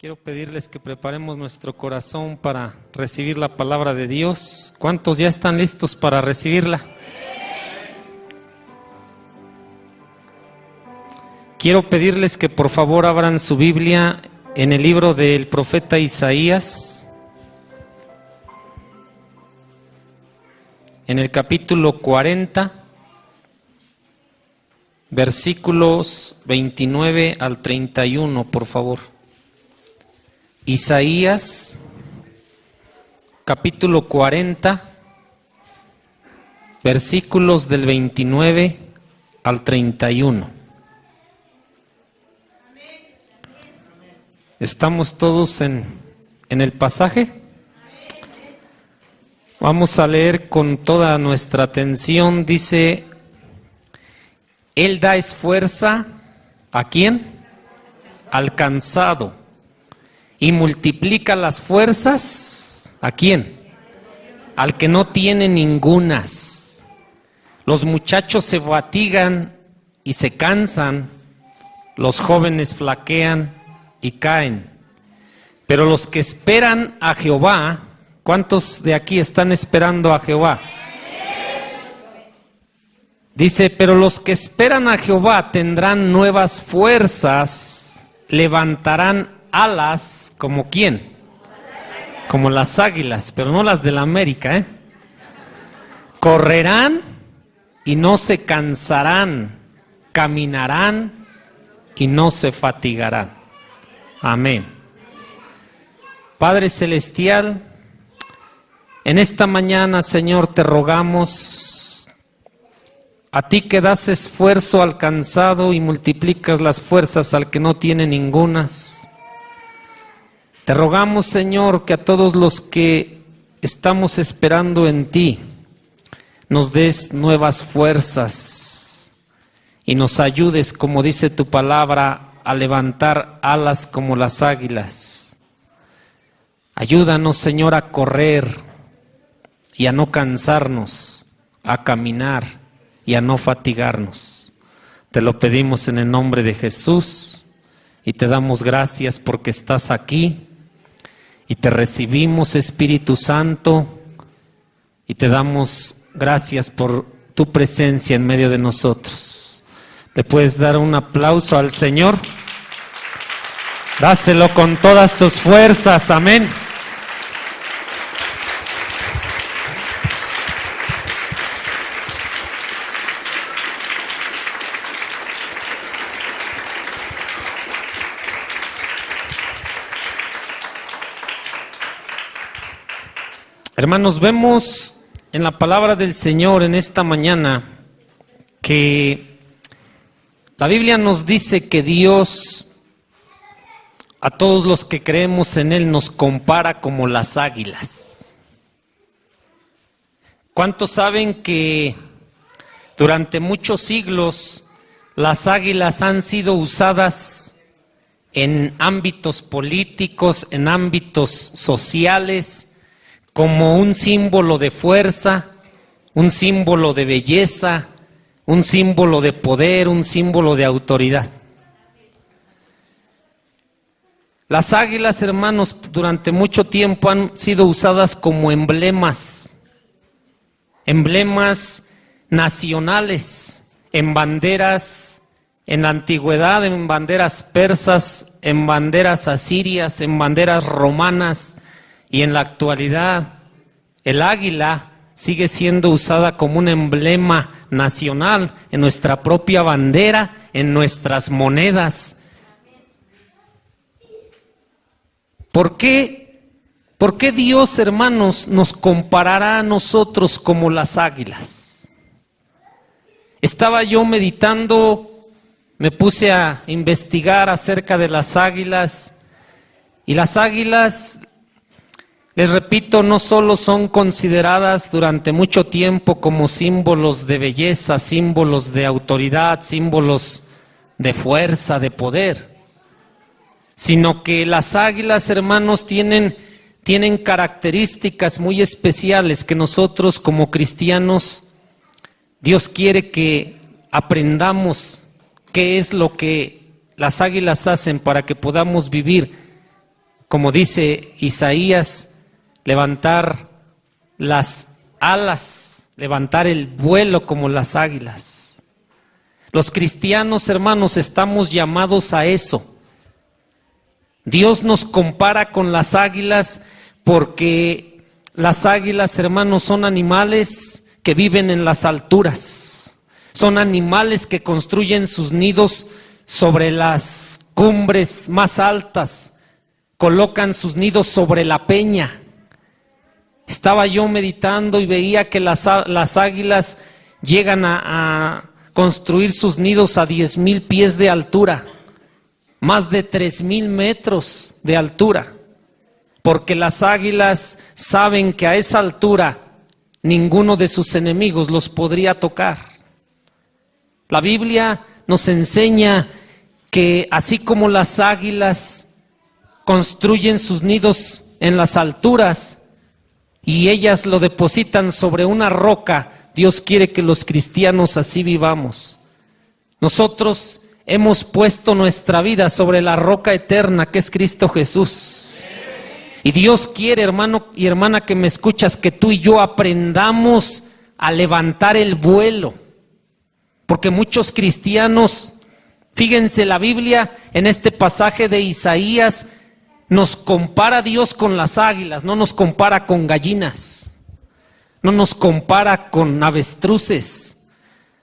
Quiero pedirles que preparemos nuestro corazón para recibir la palabra de Dios. ¿Cuántos ya están listos para recibirla? Quiero pedirles que por favor abran su Biblia en el libro del profeta Isaías, en el capítulo 40, versículos 29 al 31, por favor. Isaías, capítulo 40, versículos del 29 al 31. ¿Estamos todos en el pasaje? Vamos a leer con toda nuestra atención. Dice: Él da esfuerza, ¿a quién? Al cansado. Y multiplica las fuerzas, ¿a quién? Al que no tiene ningunas. Los muchachos se fatigan y se cansan, los jóvenes flaquean y caen. Pero los que esperan a Jehová, ¿cuántos de aquí están esperando a Jehová? Dice: pero los que esperan a Jehová tendrán nuevas fuerzas, levantarán alas, ¿como quién? Como las águilas, pero no las de la América, Correrán y no se cansarán, caminarán y no se fatigarán. Amén. Padre Celestial, en esta mañana, Señor, te rogamos, a ti que das esfuerzo al cansado y multiplicas las fuerzas al que no tiene ningunas. Te rogamos, Señor, que a todos los que estamos esperando en ti, nos des nuevas fuerzas y nos ayudes, como dice tu palabra, a levantar alas como las águilas. Ayúdanos, Señor, a correr y a no cansarnos, a caminar y a no fatigarnos. Te lo pedimos en el nombre de Jesús y te damos gracias porque estás aquí. Y te recibimos, Espíritu Santo, y te damos gracias por tu presencia en medio de nosotros. ¿Le puedes dar un aplauso al Señor? Dáselo con todas tus fuerzas, amén. Hermanos, vemos en la palabra del Señor en esta mañana que la Biblia nos dice que Dios, a todos los que creemos en Él, nos compara como las águilas. ¿Cuántos saben que durante muchos siglos las águilas han sido usadas en ámbitos políticos, en ámbitos sociales, como un símbolo de fuerza, un símbolo de belleza, un símbolo de poder, un símbolo de autoridad? Las águilas, hermanos, durante mucho tiempo han sido usadas como emblemas nacionales, en banderas, en la antigüedad, en banderas persas, en banderas asirias, en banderas romanas. Y en la actualidad, el águila sigue siendo usada como un emblema nacional en nuestra propia bandera, en nuestras monedas. ¿Por qué Dios, hermanos, nos comparará a nosotros como las águilas? Estaba yo meditando, me puse a investigar acerca de las águilas, y las águilas, les repito, no solo son consideradas durante mucho tiempo como símbolos de belleza, símbolos de autoridad, símbolos de fuerza, de poder, sino que las águilas, hermanos, tienen características muy especiales que nosotros como cristianos, Dios quiere que aprendamos qué es lo que las águilas hacen para que podamos vivir como dice Isaías, levantar las alas, levantar el vuelo como las águilas. Los cristianos, hermanos, estamos llamados a eso. Dios nos compara con las águilas porque las águilas, hermanos, son animales que viven en las alturas. Son animales que construyen sus nidos sobre las cumbres más altas, colocan sus nidos sobre la peña. Estaba yo meditando y veía que las águilas llegan a construir sus nidos a 10,000 pies de altura, más de 3,000 metros de altura, porque las águilas saben que a esa altura ninguno de sus enemigos los podría tocar. La Biblia nos enseña que así como las águilas construyen sus nidos en las alturas y ellas lo depositan sobre una roca, Dios quiere que los cristianos así vivamos. Nosotros hemos puesto nuestra vida sobre la roca eterna que es Cristo Jesús. Y Dios quiere, hermano y hermana que me escuchas, que tú y yo aprendamos a levantar el vuelo. Porque muchos cristianos, fíjense, la Biblia en este pasaje de Isaías nos compara a Dios con las águilas, no nos compara con gallinas, no nos compara con avestruces,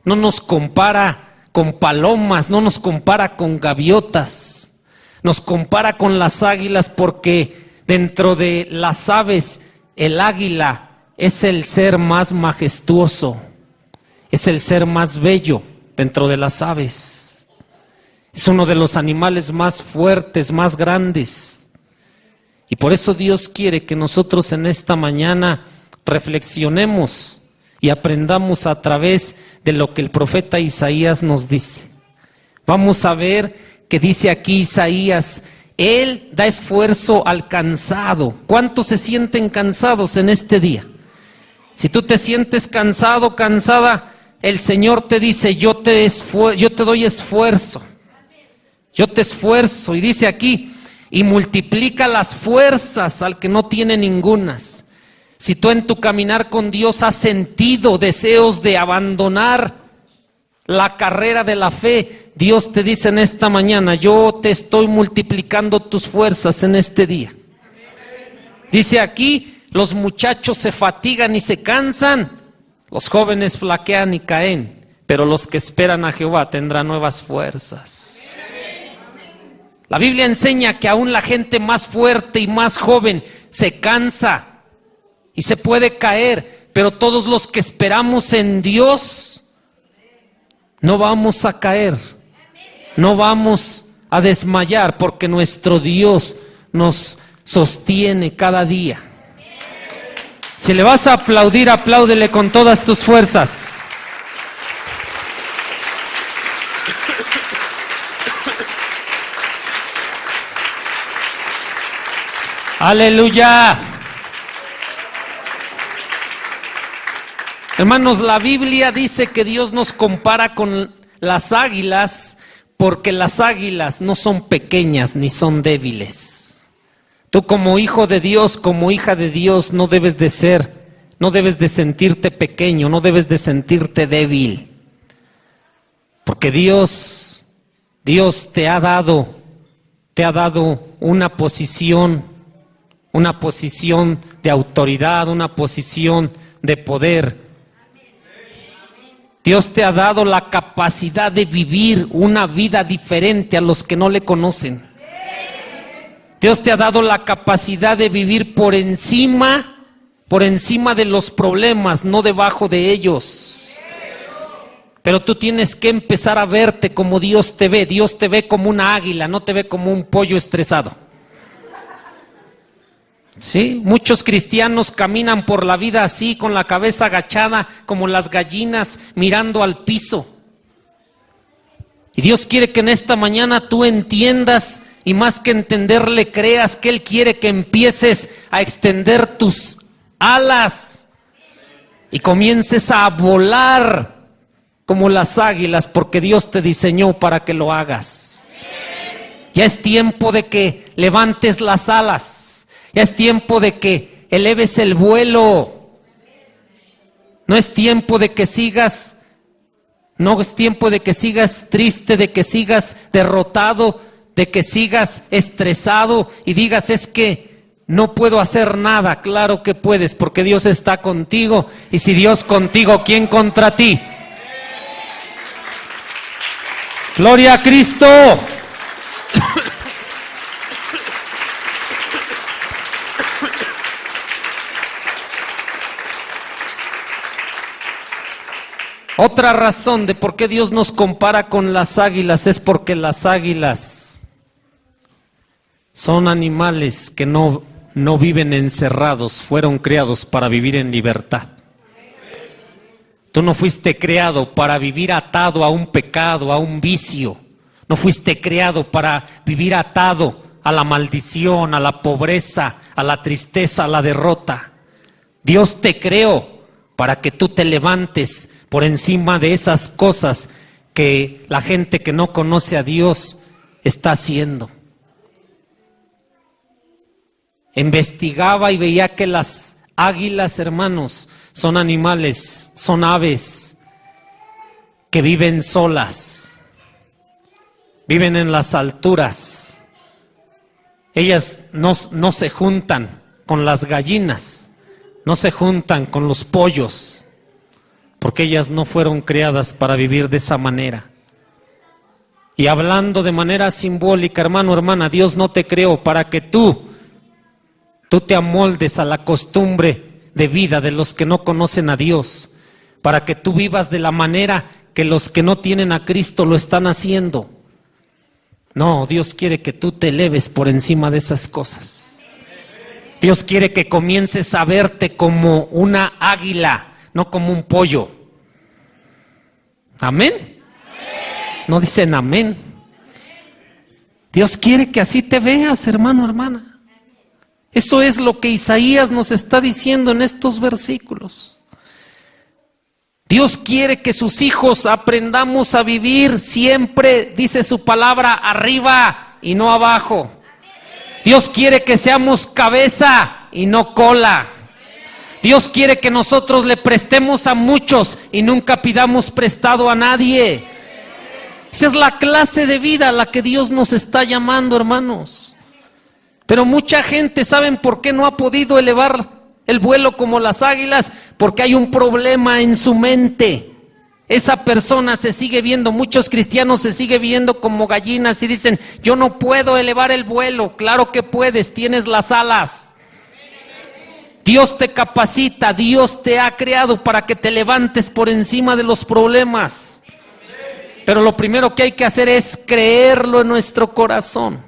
no nos compara con palomas, no nos compara con gaviotas, nos compara con las águilas porque dentro de las aves el águila es el ser más majestuoso, es el ser más bello dentro de las aves. Es uno de los animales más fuertes, más grandes. Y por eso Dios quiere que nosotros en esta mañana reflexionemos y aprendamos a través de lo que el profeta Isaías nos dice. Vamos a ver que dice aquí Isaías: Él da esfuerzo al cansado. ¿Cuántos se sienten cansados en este día? Si tú te sientes cansado, cansada, el Señor te dice: yo te doy esfuerzo. Yo te esfuerzo. Y dice aquí: y multiplica las fuerzas al que no tiene ningunas. Si tú en tu caminar con Dios has sentido deseos de abandonar la carrera de la fe, Dios te dice en esta mañana: yo te estoy multiplicando tus fuerzas en este día. Dice aquí: los muchachos se fatigan y se cansan, los jóvenes flaquean y caen, pero los que esperan a Jehová tendrán nuevas fuerzas. La Biblia enseña que aún la gente más fuerte y más joven se cansa y se puede caer, pero todos los que esperamos en Dios no vamos a caer, no vamos a desmayar, porque nuestro Dios nos sostiene cada día. Si le vas a aplaudir, apláudele con todas tus fuerzas. Aleluya. Hermanos, la Biblia dice que Dios nos compara con las águilas porque las águilas no son pequeñas ni son débiles. Tú como hijo de Dios, como hija de Dios, no debes de sentirte pequeño, no debes de sentirte débil. Porque Dios te ha dado una posición de autoridad, una posición de poder. Dios te ha dado la capacidad de vivir una vida diferente a los que no le conocen. Dios te ha dado la capacidad de vivir por encima de los problemas, no debajo de ellos. Pero tú tienes que empezar a verte como Dios te ve. Dios te ve como una águila, no te ve como un pollo estresado. Sí, muchos cristianos caminan por la vida así, con la cabeza agachada, como las gallinas, mirando al piso. Y Dios quiere que en esta mañana tú entiendas, y más que entenderle, creas que Él quiere que empieces a extender tus alas y comiences a volar como las águilas, porque Dios te diseñó para que lo hagas. Ya es tiempo de que levantes las alas. Ya es tiempo de que eleves el vuelo. No es tiempo de que sigas, no es tiempo de que sigas triste, de que sigas derrotado, de que sigas estresado y digas, es que no puedo hacer nada. Claro que puedes, porque Dios está contigo. Y si Dios contigo, ¿quién contra ti? ¡Gloria a Cristo! Otra razón de por qué Dios nos compara con las águilas es porque las águilas son animales que no viven encerrados, fueron creados para vivir en libertad. Tú no fuiste creado para vivir atado a un pecado, a un vicio. No fuiste creado para vivir atado a la maldición, a la pobreza, a la tristeza, a la derrota. Dios te creó para que tú te levantes por encima de esas cosas que la gente que no conoce a Dios está haciendo. Investigaba y veía que las águilas, hermanos, son animales, son aves que viven solas, viven en las alturas. Ellas no se juntan con las gallinas, no se juntan con los pollos, porque ellas no fueron creadas para vivir de esa manera. Y hablando de manera simbólica, hermano, hermana, Dios no te creó para que tú te amoldes a la costumbre de vida de los que no conocen a Dios, para que tú vivas de la manera que los que no tienen a Cristo lo están haciendo. No, Dios quiere que tú te eleves por encima de esas cosas. Dios quiere que comiences a verte como una águila, no como un pollo. ¿Amén? No dicen amén. Dios quiere que así te veas, hermano, hermana. Eso es lo que Isaías nos está diciendo en estos versículos. Dios quiere que sus hijos aprendamos a vivir siempre, dice su palabra, arriba y no abajo. Dios quiere que seamos cabeza y no cola. Dios quiere que nosotros le prestemos a muchos y nunca pidamos prestado a nadie. Esa es la clase de vida a la que Dios nos está llamando, hermanos. Pero mucha gente, ¿saben por qué no ha podido elevar el vuelo como las águilas? Porque hay un problema en su mente. Esa persona se sigue viendo, muchos cristianos se siguen viendo como gallinas y dicen, yo no puedo elevar el vuelo. Claro que puedes, tienes las alas. Dios te capacita, Dios te ha creado para que te levantes por encima de los problemas. Pero lo primero que hay que hacer es creerlo en nuestro corazón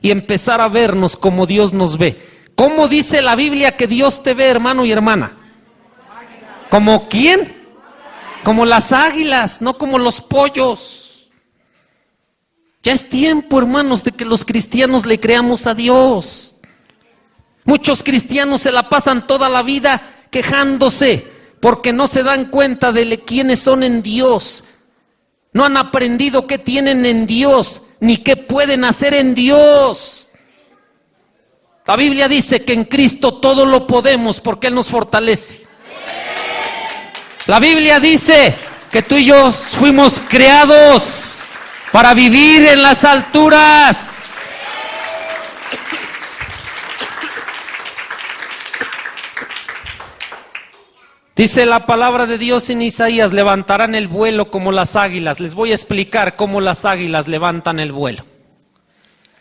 y empezar a vernos como Dios nos ve. ¿Cómo dice la Biblia que Dios te ve, hermano y hermana? ¿Como quién? Como las águilas, no como los pollos. Ya es tiempo, hermanos, de que los cristianos le creamos a Dios. Muchos cristianos se la pasan toda la vida quejándose porque no se dan cuenta de quiénes son en Dios. No han aprendido qué tienen en Dios, ni qué pueden hacer en Dios. La Biblia dice que en Cristo todo lo podemos porque Él nos fortalece. La Biblia dice que tú y yo fuimos creados para vivir en las alturas. Dice la palabra de Dios en Isaías, levantarán el vuelo como las águilas. Les voy a explicar cómo las águilas levantan el vuelo.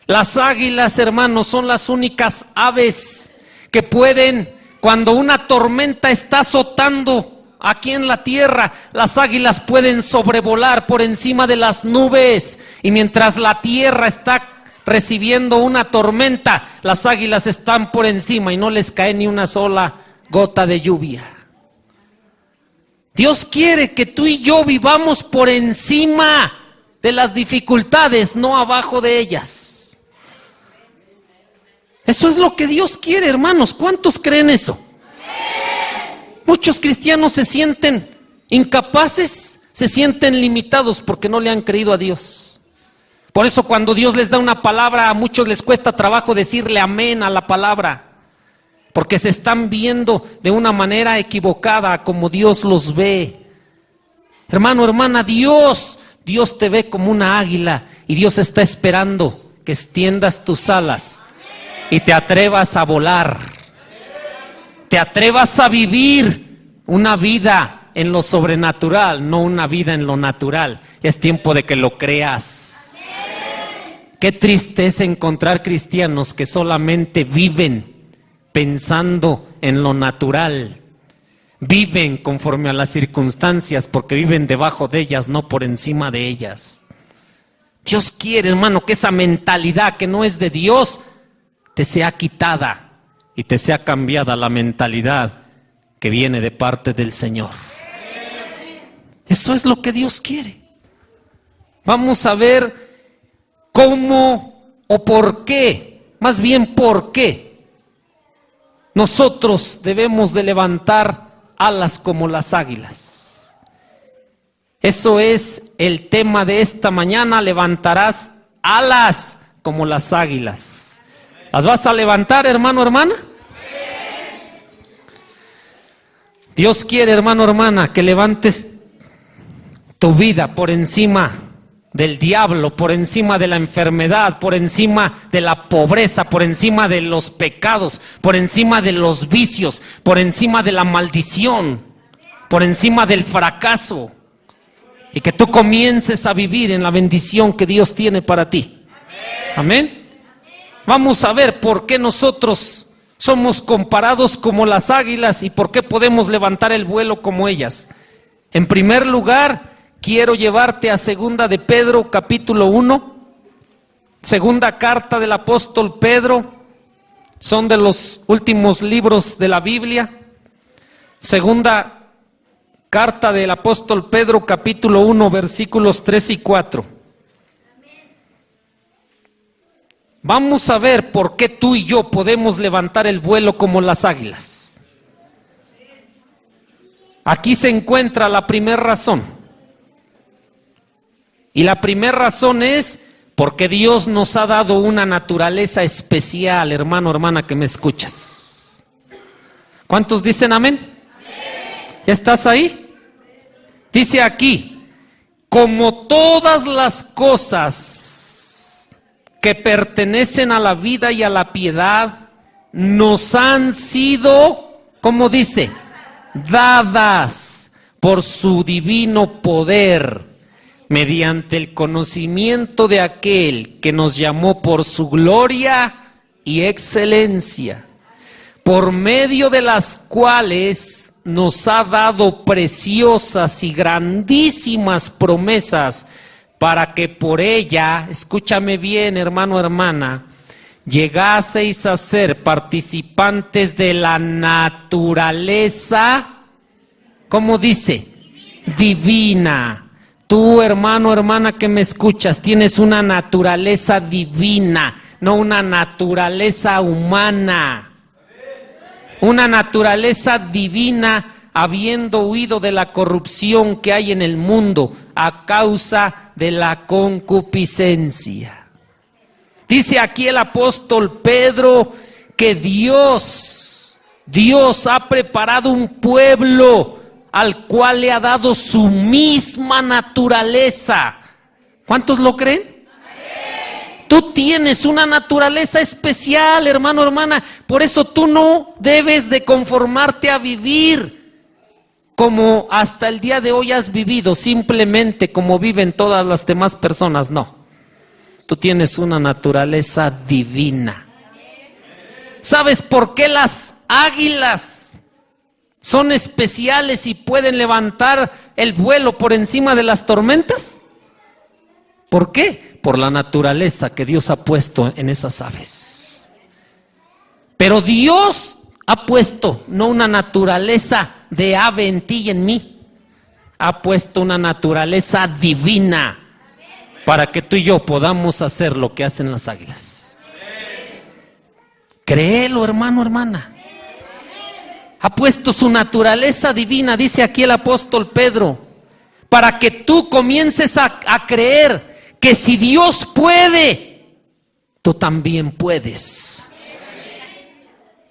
Las águilas, hermanos, son las únicas aves que pueden, cuando una tormenta está azotando aquí en la tierra, las águilas pueden sobrevolar por encima de las nubes. Y mientras la tierra está recibiendo una tormenta, las águilas están por encima y no les cae ni una sola gota de lluvia. Dios quiere que tú y yo vivamos por encima de las dificultades, no abajo de ellas. Eso es lo que Dios quiere, hermanos. ¿Cuántos creen eso? Muchos cristianos se sienten incapaces, se sienten limitados porque no le han creído a Dios. Por eso cuando Dios les da una palabra, a muchos les cuesta trabajo decirle amén a la palabra, porque se están viendo de una manera equivocada como Dios los ve. Hermano, hermana, Dios te ve como una águila y Dios está esperando que extiendas tus alas y te atrevas a volar, te atrevas a vivir una vida en lo sobrenatural, no una vida en lo natural. Es tiempo de que lo creas. Qué triste es encontrar cristianos que solamente viven pensando en lo natural, viven conforme a las circunstancias porque viven debajo de ellas, no por encima de ellas. Dios quiere, hermano, que esa mentalidad que no es de Dios te sea quitada y te sea cambiada la mentalidad que viene de parte del Señor. Eso es lo que Dios quiere. Vamos a ver cómo o por qué, más bien por qué nosotros debemos de levantar alas como las águilas. Eso es el tema de esta mañana. Levantarás alas como las águilas. ¿Las vas a levantar, hermano, hermana? Dios quiere, hermano, hermana, que levantes tu vida por encima del diablo, por encima de la enfermedad, por encima de la pobreza, por encima de los pecados, por encima de los vicios, por encima de la maldición, por encima del fracaso, y que tú comiences a vivir en la bendición que Dios tiene para ti. Amén. Vamos a ver por qué nosotros somos comparados como las águilas y por qué podemos levantar el vuelo como ellas. En primer lugar, quiero llevarte a Segunda de Pedro, capítulo 1, segunda carta del apóstol Pedro, son de los últimos libros de la Biblia. Segunda carta del apóstol Pedro, capítulo 1, versículos 3 y 4. Vamos a ver por qué tú y yo podemos levantar el vuelo como las águilas. Aquí se encuentra la primera razón. Y la primera razón es porque Dios nos ha dado una naturaleza especial, hermano, hermana, que me escuchas. ¿Cuántos dicen amén? ¿Ya estás ahí? Dice aquí, como todas las cosas que pertenecen a la vida y a la piedad nos han sido, ¿cómo dice? Dadas por su divino poder, mediante el conocimiento de aquel que nos llamó por su gloria y excelencia, por medio de las cuales nos ha dado preciosas y grandísimas promesas, para que por ella, escúchame bien, hermano, hermana, llegaseis a ser participantes de la naturaleza, ¿cómo dice? Divina. Tú, hermano, hermana, que me escuchas, tienes una naturaleza divina, no una naturaleza humana. Una naturaleza divina, habiendo huido de la corrupción que hay en el mundo a causa de la concupiscencia. Dice aquí el apóstol Pedro que Dios ha preparado un pueblo al cual le ha dado su misma naturaleza. ¿Cuántos lo creen? Tú tienes una naturaleza especial, hermano, hermana. Por eso tú no debes de conformarte a vivir como hasta el día de hoy has vivido, simplemente como viven todas las demás personas. No, tú tienes una naturaleza divina. ¿Sabes por qué las águilas son especiales y pueden levantar el vuelo por encima de las tormentas? ¿Por qué? Por la naturaleza que Dios ha puesto en esas aves. Pero Dios ha puesto no una naturaleza de ave en ti y en mí, ha puesto una naturaleza divina para que tú y yo podamos hacer lo que hacen las águilas. Créelo, hermano, hermana. Ha puesto su naturaleza divina, dice aquí el apóstol Pedro, para que tú comiences a creer que si Dios puede, tú también puedes.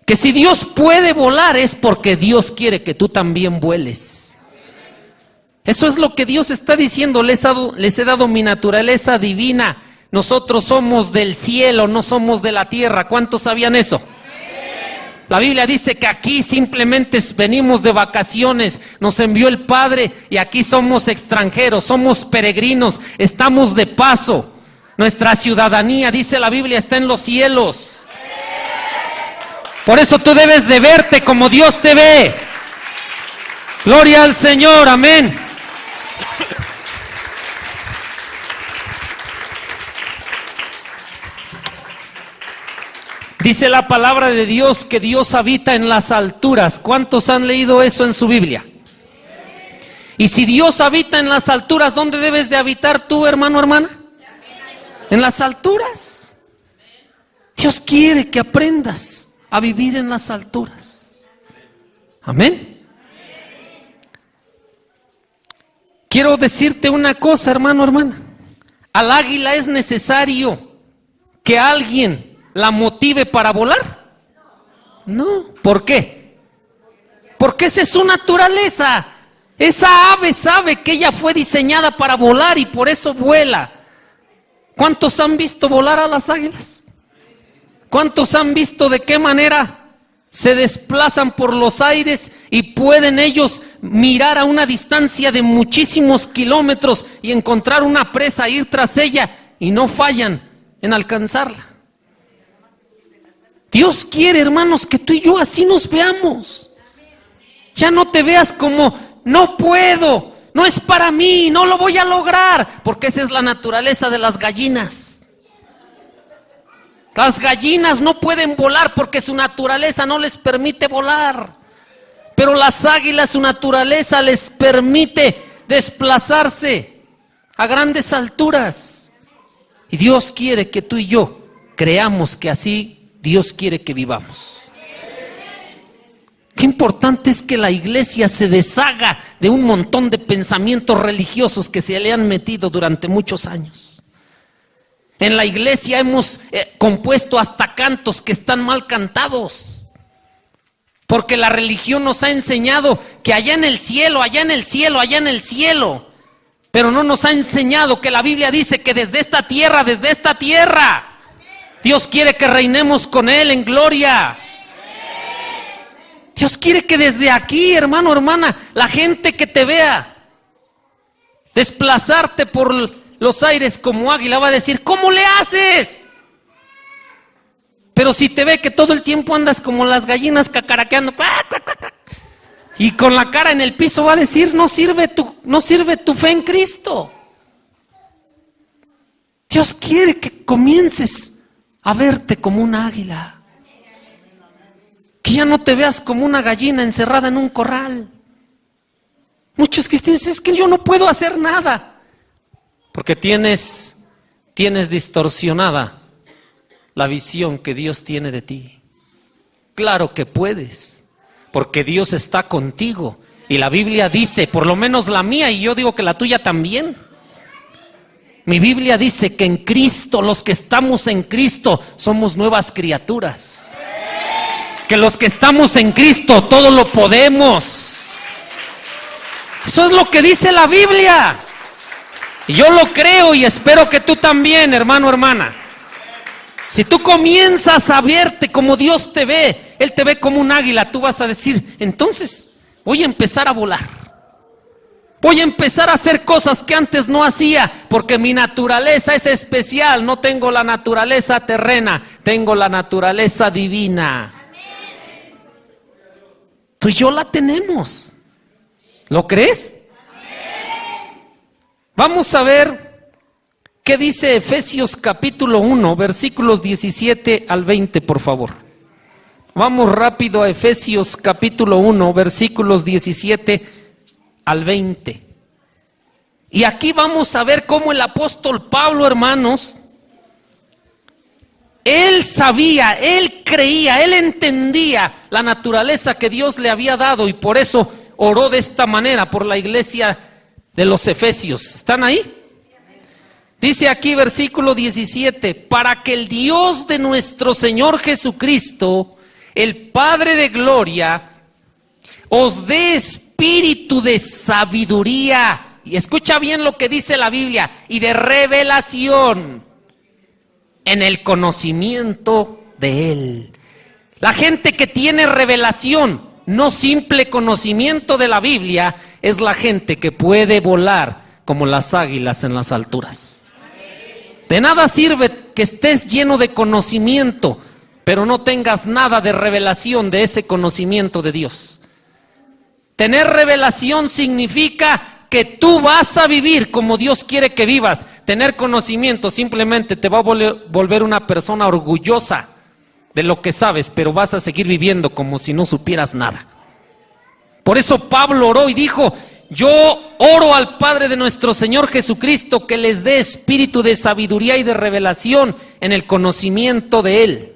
Que si Dios puede volar es porque Dios quiere que tú también vueles. Eso es lo que Dios está diciendo. Les he dado mi naturaleza divina. Nosotros somos del cielo, no somos de la tierra. ¿Cuántos sabían eso? La Biblia dice que aquí simplemente venimos de vacaciones, nos envió el Padre y aquí somos extranjeros, somos peregrinos, estamos de paso. Nuestra ciudadanía, dice la Biblia, está en los cielos. Por eso tú debes de verte como Dios te ve. Gloria al Señor, amén. Dice la palabra de Dios que Dios habita en las alturas. ¿Cuántos han leído eso en su Biblia? Y si Dios habita en las alturas, ¿dónde debes de habitar tú, hermano, hermana? En las alturas. Dios quiere que aprendas a vivir en las alturas. Amén. Quiero decirte una cosa, hermano, hermana. Al águila es necesario que alguien la motive para volar. No. ¿Por qué? Porque esa es su naturaleza. Esa ave sabe que ella fue diseñada para volar y por eso vuela. ¿Cuántos han visto volar a las águilas? ¿Cuántos han visto de qué manera se desplazan por los aires y pueden ellos mirar a una distancia de muchísimos kilómetros y encontrar una presa, ir tras ella y no fallan en alcanzarla? Dios quiere, hermanos, que tú y yo así nos veamos. Ya no te veas como no puedo, no es para mí, no lo voy a lograr, porque esa es la naturaleza de las gallinas. Las gallinas no pueden volar porque su naturaleza no les permite volar. Pero las águilas, su naturaleza les permite desplazarse a grandes alturas. Y Dios quiere que tú y yo creamos que así Dios quiere que vivamos. Qué importante es que la iglesia se deshaga de un montón de pensamientos religiosos que se le han metido durante muchos años. En la iglesia hemos compuesto hasta cantos que están mal cantados. Porque la religión nos ha enseñado que allá en el cielo, allá en el cielo, allá en el cielo. Pero no nos ha enseñado que la Biblia dice que desde esta tierra, Dios quiere que reinemos con Él en gloria. Dios quiere que desde aquí, hermano, hermana, la gente que te vea desplazarte por los aires como águila va a decir, ¿cómo le haces? Pero si te ve que todo el tiempo andas como las gallinas cacaraqueando y con la cara en el piso, va a decir, no sirve tu fe en Cristo. Dios quiere que comiences a verte como un águila. Que ya no te veas como una gallina encerrada en un corral. Muchos cristianos dicen, es que yo no puedo hacer nada. Porque tienes distorsionada la visión que Dios tiene de ti. Claro que puedes, porque Dios está contigo. Y la Biblia dice, por lo menos la mía, y yo digo que la tuya también. Mi Biblia dice que en Cristo, los que estamos en Cristo, somos nuevas criaturas. Que los que estamos en Cristo, todo lo podemos. Eso es lo que dice la Biblia. Y yo lo creo y espero que tú también, hermano, hermana. Si tú comienzas a verte como Dios te ve, Él te ve como un águila, tú vas a decir, entonces voy a empezar a volar. Voy a empezar a hacer cosas que antes no hacía, porque mi naturaleza es especial. No tengo la naturaleza terrena, tengo la naturaleza divina. Amén. Tú y yo la tenemos. ¿Lo crees? Amén. Vamos a ver qué dice Efesios capítulo 1, versículos 17 al 20, por favor. Vamos rápido a Efesios capítulo 1, versículos 17 al 20. Y aquí vamos a ver cómo el apóstol Pablo, hermanos, él sabía, él creía, él entendía la naturaleza que Dios le había dado y por eso oró de esta manera por la iglesia de los Efesios. ¿Están ahí? Dice aquí versículo 17, para que el Dios de nuestro Señor Jesucristo, el Padre de gloria, os dé espíritu de sabiduría. Y escucha bien lo que dice la Biblia, y de revelación en el conocimiento de Él. La gente que tiene revelación, no simple conocimiento de la Biblia, es la gente que puede volar como las águilas en las alturas. De nada sirve que estés lleno de conocimiento, pero no tengas nada de revelación de ese conocimiento de Dios. Tener revelación significa que tú vas a vivir como Dios quiere que vivas. Tener conocimiento simplemente te va a volver una persona orgullosa de lo que sabes, pero vas a seguir viviendo como si no supieras nada. Por eso Pablo oró y dijo, yo oro al Padre de nuestro Señor Jesucristo que les dé espíritu de sabiduría y de revelación en el conocimiento de Él.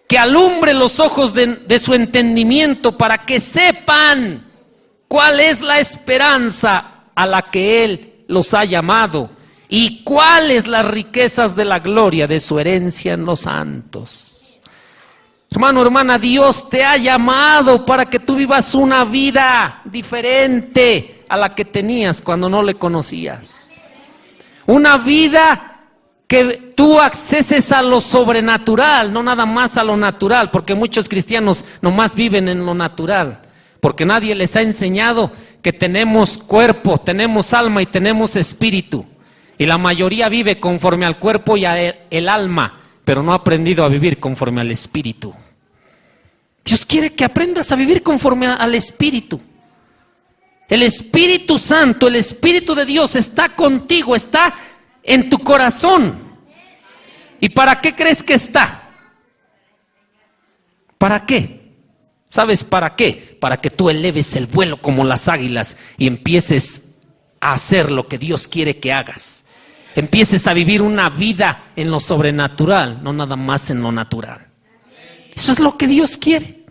Que alumbre los ojos de su entendimiento para que sepan cuál es la esperanza a la que Él los ha llamado y cuáles las riquezas de la gloria de su herencia en los santos. Hermano, hermana, Dios te ha llamado para que tú vivas una vida diferente a la que tenías cuando no le conocías. Una vida que tú acceses a lo sobrenatural, no nada más a lo natural, porque muchos cristianos nomás viven en lo natural, porque nadie les ha enseñado que tenemos cuerpo, tenemos alma y tenemos espíritu. Y la mayoría vive conforme al cuerpo y al alma, pero no ha aprendido a vivir conforme al espíritu. Dios quiere que aprendas a vivir conforme al espíritu. El Espíritu Santo, el Espíritu de Dios está contigo, está en tu corazón. ¿Y para qué crees que está? ¿Para qué? ¿Sabes para qué? Para que tú eleves el vuelo como las águilas y empieces a hacer lo que Dios quiere que hagas. Empieces a vivir una vida en lo sobrenatural, no nada más en lo natural. Eso es lo que Dios quiere.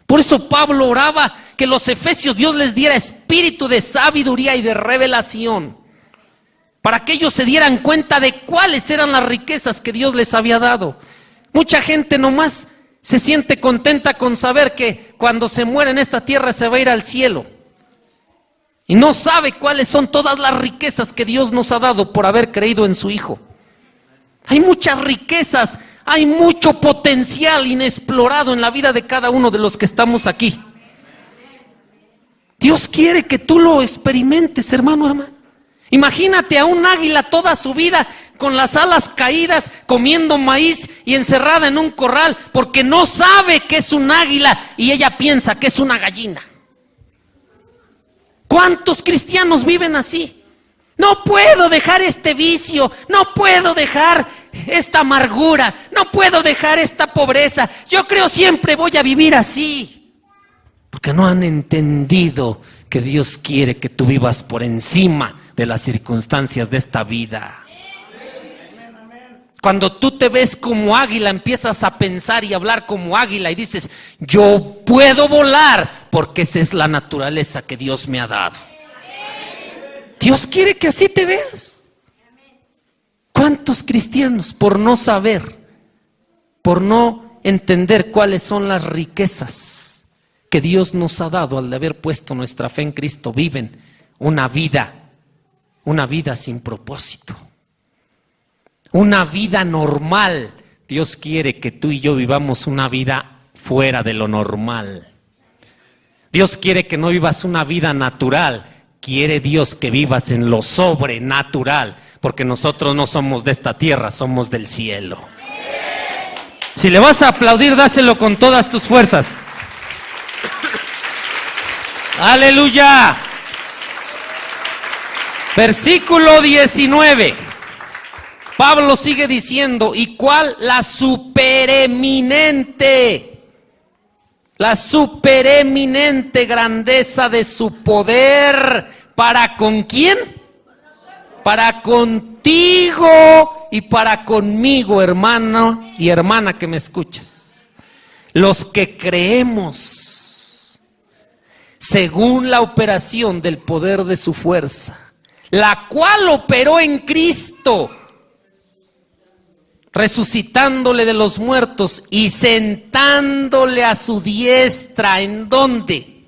Por eso Pablo oraba que los efesios Dios les diera espíritu de sabiduría y de revelación, para que ellos se dieran cuenta de cuáles eran las riquezas que Dios les había dado. Mucha gente nomás se siente contenta con saber que cuando se muere en esta tierra se va a ir al cielo. Y no sabe cuáles son todas las riquezas que Dios nos ha dado por haber creído en su Hijo. Hay muchas riquezas, hay mucho potencial inexplorado en la vida de cada uno de los que estamos aquí. Dios quiere que tú lo experimentes, hermano, hermano. Imagínate a un águila toda su vida con las alas caídas, comiendo maíz y encerrada en un corral porque no sabe que es un águila y ella piensa que es una gallina. ¿Cuántos cristianos viven así? No puedo dejar este vicio, no puedo dejar esta amargura, no puedo dejar esta pobreza. Yo creo siempre voy a vivir así. Porque no han entendido que Dios quiere que tú vivas por encima de las circunstancias de esta vida. Cuando tú te ves como águila, empiezas a pensar y hablar como águila y dices, yo puedo volar porque esa es la naturaleza que Dios me ha dado. Dios quiere que así te veas. ¿Cuántos cristianos por no saber, por no entender cuáles son las riquezas que Dios nos ha dado al haber puesto nuestra fe en Cristo, viven una vida sin propósito? Una vida normal. Dios quiere que tú y yo vivamos una vida fuera de lo normal. Dios quiere que no vivas una vida natural. Quiere Dios que vivas en lo sobrenatural, porque nosotros no somos de esta tierra, somos del cielo. Si le vas a aplaudir, dáselo con todas tus fuerzas. Aleluya. Versículo 19. Pablo sigue diciendo, ¿y cuál? La supereminente grandeza de su poder. ¿Para con quién? Para contigo y para conmigo, hermano y hermana que me escuchas. Los que creemos, según la operación del poder de su fuerza, la cual operó en Cristo, resucitándole de los muertos y sentándole a su diestra. ¿En dónde?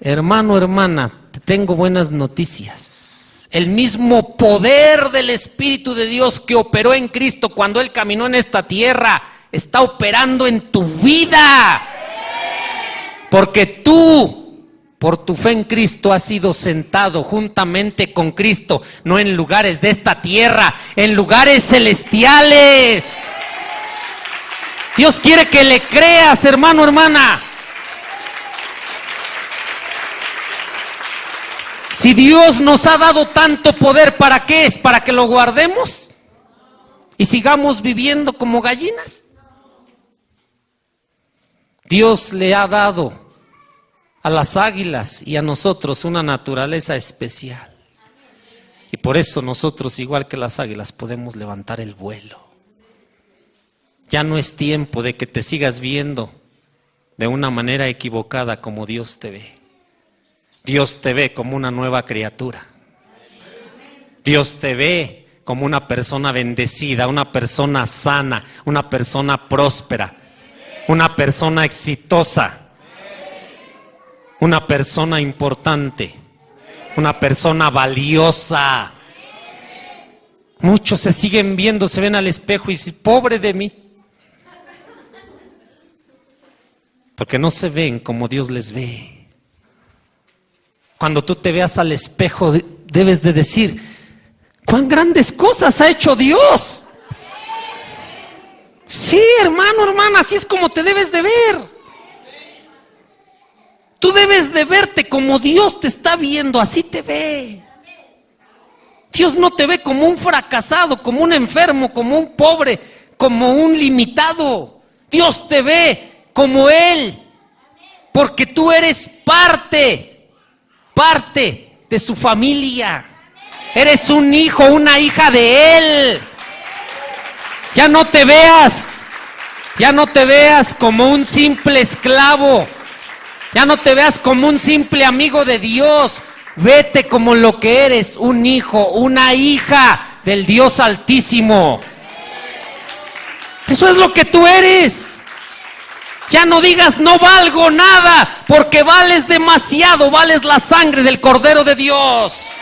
Hermano, hermana, te tengo buenas noticias. El mismo poder del Espíritu de Dios que operó en Cristo cuando Él caminó en esta tierra, está operando en tu vida. Porque tú, por tu fe en Cristo, has sido sentado juntamente con Cristo, no en lugares de esta tierra, en lugares celestiales. Dios quiere que le creas, hermano, hermana. Si Dios nos ha dado tanto poder, ¿para qué es? ¿Para que lo guardemos y sigamos viviendo como gallinas? Dios le ha dado a las águilas y a nosotros una naturaleza especial. Y por eso nosotros, igual que las águilas, podemos levantar el vuelo. Ya no es tiempo de que te sigas viendo de una manera equivocada como Dios te ve. Dios te ve como una nueva criatura. Dios te ve como una persona bendecida, una persona sana, una persona próspera, una persona exitosa, una persona importante, una persona valiosa. Muchos se siguen viendo, se ven al espejo y dicen, pobre de mí. Porque no se ven como Dios les ve. Cuando tú te veas al espejo, debes de decir, ¡cuán grandes cosas ha hecho Dios! Sí, hermano, hermana, así es como te debes de ver. Tú debes de verte como Dios te está viendo, así te ve. Dios no te ve como un fracasado, como un enfermo, como un pobre, como un limitado. Dios te ve como Él, porque tú eres parte de su familia. Eres un hijo, una hija de Él. Ya no te veas como un simple esclavo. Ya no te veas como un simple amigo de Dios. Vete como lo que eres, un hijo, una hija del Dios Altísimo. Eso es lo que tú eres. Ya no digas no valgo nada, porque vales demasiado, vales la sangre del Cordero de Dios.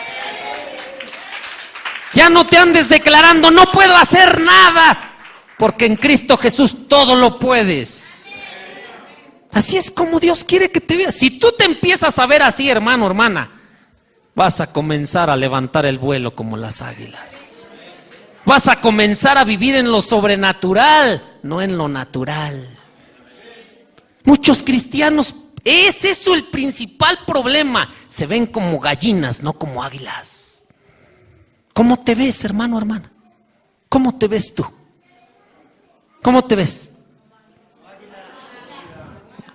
Ya no te andes declarando no puedo hacer nada, porque en Cristo Jesús todo lo puedes. Así es como Dios quiere que te veas. Si tú te empiezas a ver así, hermano, hermana, vas a comenzar a levantar el vuelo como las águilas. Vas a comenzar a vivir en lo sobrenatural, no en lo natural. Muchos cristianos, es eso el principal problema. Se ven como gallinas, no como águilas. ¿Cómo te ves, hermano, hermana? ¿Cómo te ves tú? ¿Cómo te ves?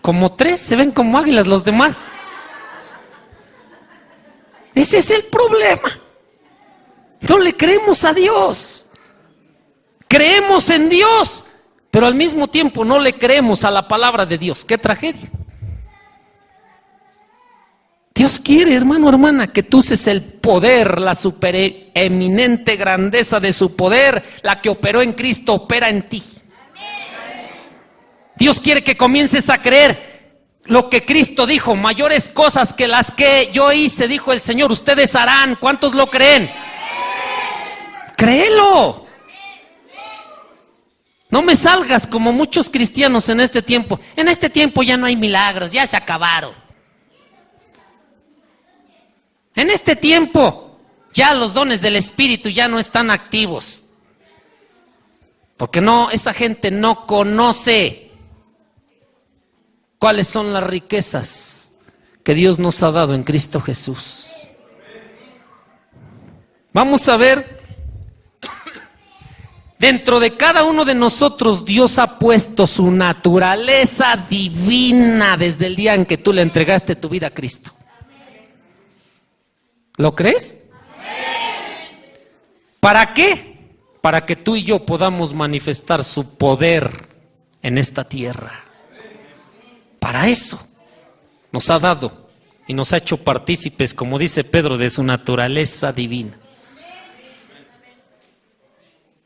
Como tres, se ven como águilas los demás. Ese es el problema. No le creemos a Dios. Creemos en Dios, pero al mismo tiempo no le creemos a la palabra de Dios. ¡Qué tragedia! Dios quiere, hermano, hermana, que tú uses el poder, la supereminente grandeza de su poder, la que operó en Cristo, opera en ti. Dios quiere que comiences a creer lo que Cristo dijo, mayores cosas que las que yo hice, dijo el Señor, ustedes harán. ¿Cuántos lo creen? Créelo. No me salgas como muchos cristianos en este tiempo. En este tiempo ya no hay milagros, ya se acabaron. En este tiempo ya los dones del Espíritu ya no están activos. Porque no, esa gente no conoce cuáles son las riquezas que Dios nos ha dado en Cristo Jesús. Vamos a ver, dentro de cada uno de nosotros Dios ha puesto su naturaleza divina desde el día en que tú le entregaste tu vida a Cristo. ¿Lo crees? ¿Para qué? Para que tú y yo podamos manifestar su poder en esta tierra. Para eso nos ha dado y nos ha hecho partícipes, como dice Pedro, de su naturaleza divina.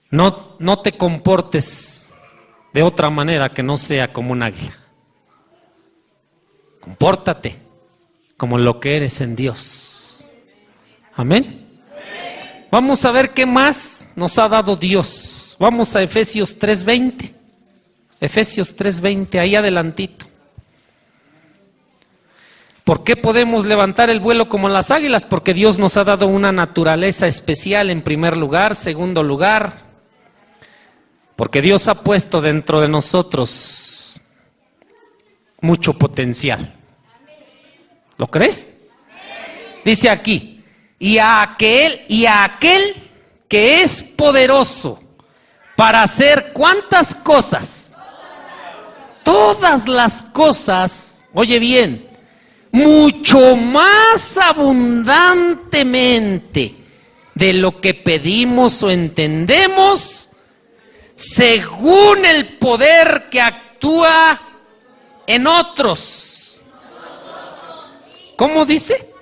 No te comportes de otra manera que no sea como un águila. Compórtate como lo que eres en Dios. Amén. Vamos a ver qué más nos ha dado Dios. Vamos a Efesios 3:20. Efesios 3:20, ahí adelantito. ¿Por qué podemos levantar el vuelo como las águilas? Porque Dios nos ha dado una naturaleza especial en primer lugar. Segundo lugar, porque Dios ha puesto dentro de nosotros mucho potencial. ¿Lo crees? Dice aquí, y a aquel que es poderoso para hacer ¿cuántas cosas? Todas las cosas, oye bien, mucho más abundantemente de lo que pedimos o entendemos, según el poder que actúa en otros. ¿Cómo dice?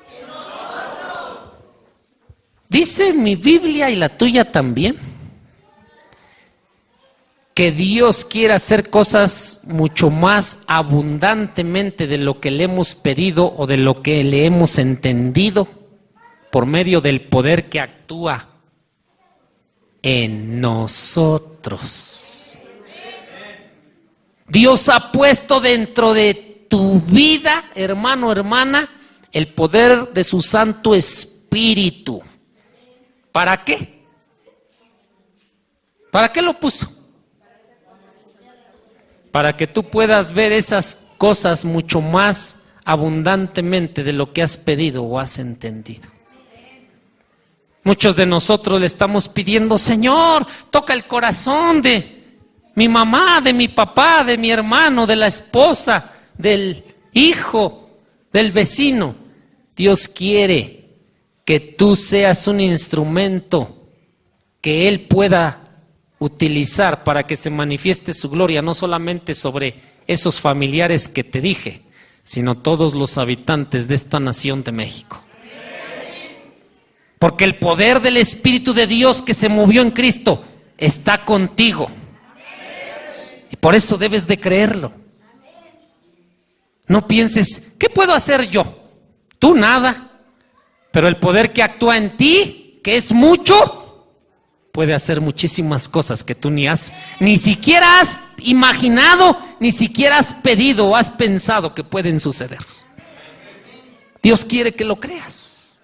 Dice mi Biblia y la tuya también, que Dios quiere hacer cosas mucho más abundantemente de lo que le hemos pedido o de lo que le hemos entendido por medio del poder que actúa en nosotros. Dios ha puesto dentro de tu vida, hermano, hermana, el poder de su Santo Espíritu. ¿Para qué? ¿Para qué lo puso? Para que tú puedas ver esas cosas mucho más abundantemente de lo que has pedido o has entendido. Muchos de nosotros le estamos pidiendo, Señor, toca el corazón de mi mamá, de mi papá, de mi hermano, de la esposa, del hijo, del vecino. Dios quiere que tú seas un instrumento que Él pueda utilizar para que se manifieste su gloria, no solamente sobre esos familiares que te dije, sino todos los habitantes de esta nación de México. Porque el poder del Espíritu de Dios que se movió en Cristo está contigo. Y por eso debes de creerlo. No pienses, ¿qué puedo hacer yo? Tú nada. Pero el poder que actúa en ti, que es mucho, puede hacer muchísimas cosas que tú ni siquiera has imaginado, ni siquiera has pedido o has pensado que pueden suceder. Dios quiere que lo creas.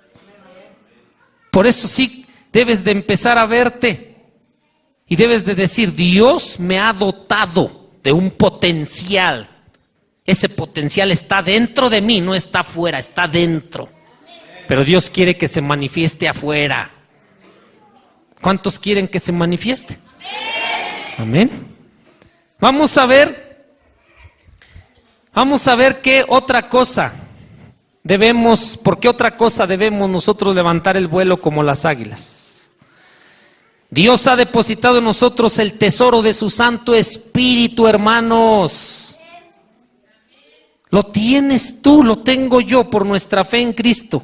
Por eso sí debes de empezar a verte y debes de decir, Dios me ha dotado de un potencial. Ese potencial está dentro de mí, no está afuera, está dentro. Pero Dios quiere que se manifieste afuera. ¿Cuántos quieren que se manifieste? Amén. Vamos a ver qué otra cosa ¿por qué otra cosa debemos nosotros levantar el vuelo como las águilas? Dios ha depositado en nosotros el tesoro de su Santo Espíritu, hermanos. Lo tienes tú, lo tengo yo por nuestra fe en Cristo,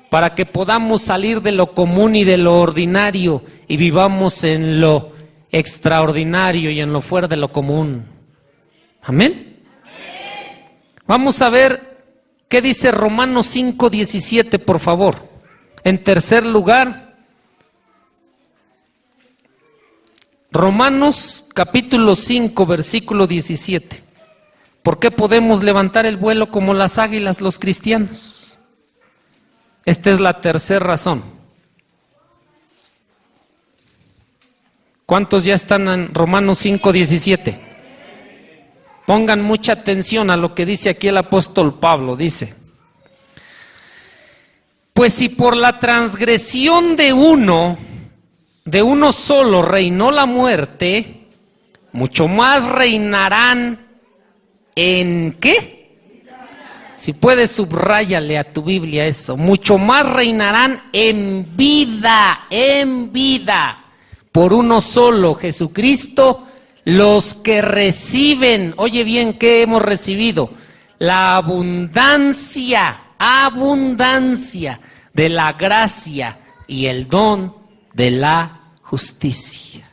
para que podamos salir de lo común y de lo ordinario y vivamos en lo extraordinario y en lo fuera de lo común. Amén. Vamos a ver qué dice Romanos 5:17, por favor. En tercer lugar, Romanos capítulo 5, versículo 17. ¿Por qué podemos levantar el vuelo como las águilas los cristianos? Esta es la tercera razón. ¿Cuántos ya están en Romanos 5:17? Pongan mucha atención a lo que dice aquí el apóstol Pablo. Dice, pues si por la transgresión de uno solo reinó la muerte, mucho más reinarán ¿en qué? Si puedes, subráyale a tu Biblia eso. Mucho más reinarán en vida, por uno solo, Jesucristo, los que reciben. Oye bien, ¿qué hemos recibido? La abundancia abundancia de la gracia y el don de la justicia.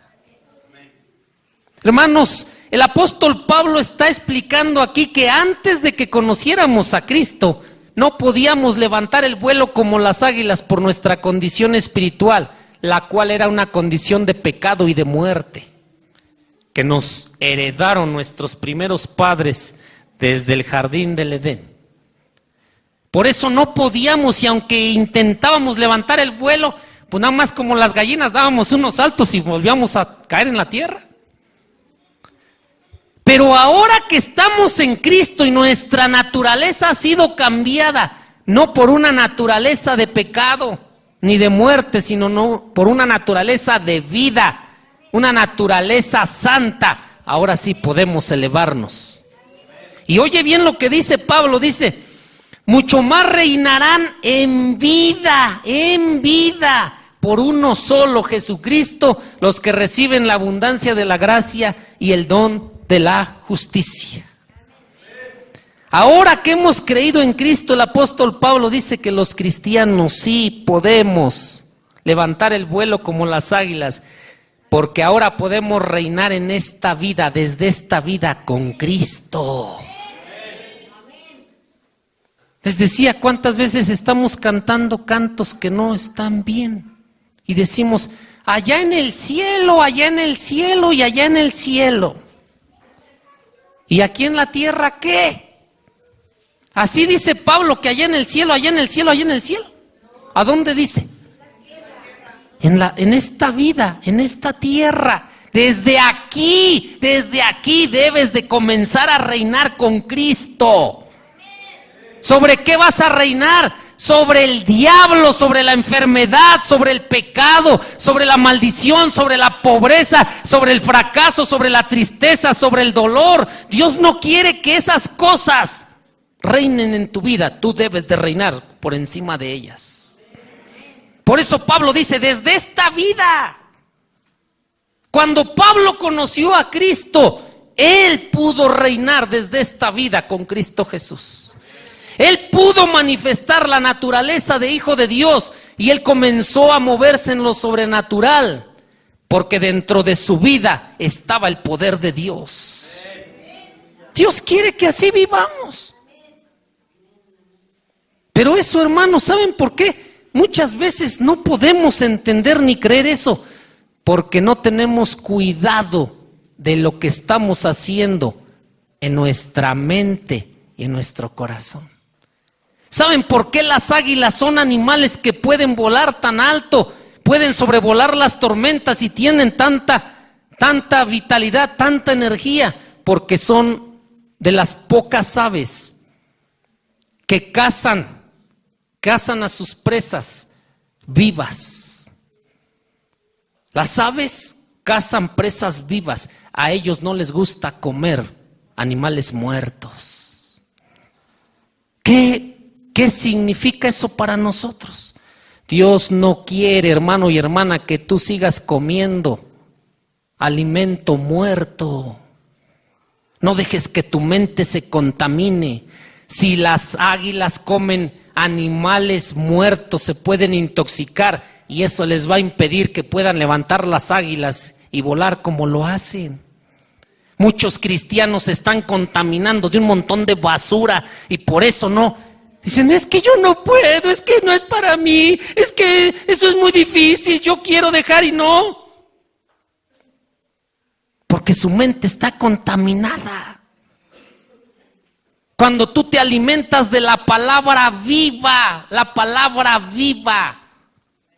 Hermanos, el apóstol Pablo está explicando aquí que antes de que conociéramos a Cristo, no podíamos levantar el vuelo como las águilas por nuestra condición espiritual, la cual era una condición de pecado y de muerte, que nos heredaron nuestros primeros padres desde el jardín del Edén. Por eso no podíamos, y aunque intentábamos levantar el vuelo, pues nada más como las gallinas dábamos unos saltos y volvíamos a caer en la tierra. Pero ahora que estamos en Cristo y nuestra naturaleza ha sido cambiada, no por una naturaleza de pecado ni de muerte, sino por una naturaleza de vida, una naturaleza santa, ahora sí podemos elevarnos. Y oye bien lo que dice Pablo, dice: mucho más reinarán en vida, por uno solo, Jesucristo, los que reciben la abundancia de la gracia y el don de la justicia. Ahora que hemos creído en Cristo, el apóstol Pablo dice que los cristianos sí podemos levantar el vuelo como las águilas, porque ahora podemos reinar en esta vida, desde esta vida con Cristo. Les decía, ¿cuántas veces estamos cantando cantos que no están bien? Y decimos, allá en el cielo, allá en el cielo y allá en el cielo. ¿Y aquí en la tierra qué? Así dice Pablo, que allá en el cielo, allá en el cielo, allá en el cielo. ¿A dónde dice? En esta vida, en esta tierra. Desde aquí debes de comenzar a reinar con Cristo. ¿Sobre qué vas a reinar? Sobre el diablo, sobre la enfermedad, sobre el pecado, sobre la maldición, sobre la pobreza, sobre el fracaso, sobre la tristeza, sobre el dolor. Dios no quiere que esas cosas reinen en tu vida. Tú debes de reinar por encima de ellas. Por eso Pablo dice, desde esta vida. Cuando Pablo conoció a Cristo, él pudo reinar desde esta vida con Cristo Jesús. Él pudo manifestar la naturaleza de hijo de Dios y él comenzó a moverse en lo sobrenatural, porque dentro de su vida estaba el poder de Dios. Dios quiere que así vivamos. Pero eso, hermanos, ¿saben por qué? Muchas veces no podemos entender ni creer eso, porque no tenemos cuidado de lo que estamos haciendo en nuestra mente y en nuestro corazón. ¿Saben por qué las águilas son animales que pueden volar tan alto, pueden sobrevolar las tormentas y tienen tanta vitalidad, tanta energía? Porque son de las pocas aves que cazan a sus presas vivas. Las aves cazan presas vivas, a ellos no les gusta comer animales muertos. ¿Qué significa eso para nosotros? Dios no quiere, hermano y hermana, que tú sigas comiendo alimento muerto. No dejes que tu mente se contamine. Si las águilas comen animales muertos, se pueden intoxicar y eso les va a impedir que puedan levantar las águilas y volar como lo hacen. Muchos cristianos se están contaminando de un montón de basura y por eso no. Dicen, es que yo no puedo, es que no es para mí, es que eso es muy difícil, yo quiero dejar y no. Porque su mente está contaminada. Cuando tú te alimentas de la palabra viva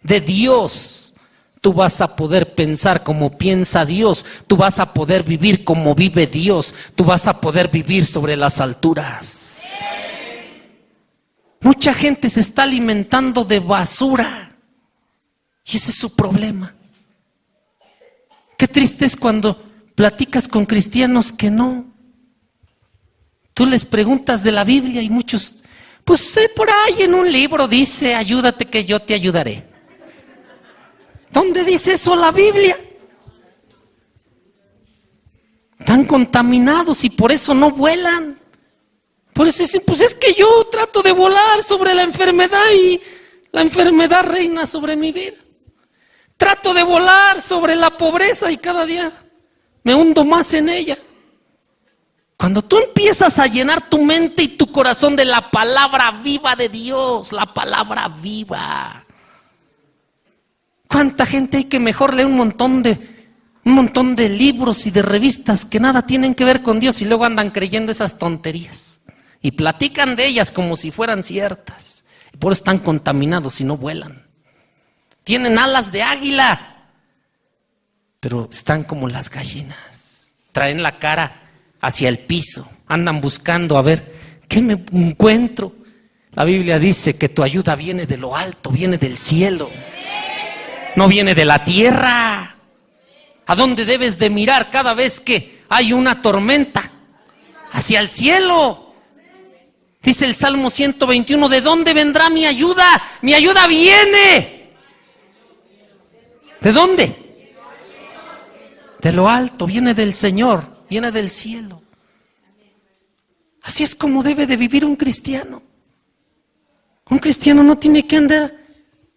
de Dios, tú vas a poder pensar como piensa Dios, tú vas a poder vivir como vive Dios, tú vas a poder vivir sobre las alturas. Mucha gente se está alimentando de basura y ese es su problema. Qué triste es cuando platicas con cristianos que no. Tú les preguntas de la Biblia y muchos, pues sé por ahí en un libro dice, ayúdate que yo te ayudaré. ¿Dónde dice eso la Biblia? Están contaminados y por eso no vuelan. Por Por eso dicen, pues es que yo trato de volar sobre la enfermedad y la enfermedad reina sobre mi vida. Trato de volar sobre la pobreza y cada día me hundo más en ella. Cuando tú empiezas a llenar tu mente y tu corazón de la palabra viva de Dios, la palabra viva. ¿Cuánta gente hay que mejor lee un montón de libros y de revistas que nada tienen que ver con Dios y luego andan creyendo esas tonterías? Y platican de ellas como si fueran ciertas. Y por eso están contaminados y no vuelan. Tienen alas de águila, pero están como las gallinas. Traen la cara hacia el piso. Andan buscando a ver qué me encuentro. La Biblia dice que tu ayuda viene de lo alto, viene del cielo. No viene de la tierra. ¿A dónde debes de mirar cada vez que hay una tormenta? Hacia el cielo. Dice el Salmo 121, ¿de dónde vendrá mi ayuda? Mi ayuda viene. ¿De dónde? De lo alto, viene del Señor, viene del cielo. Así es como debe de vivir un cristiano. Un cristiano no tiene que andar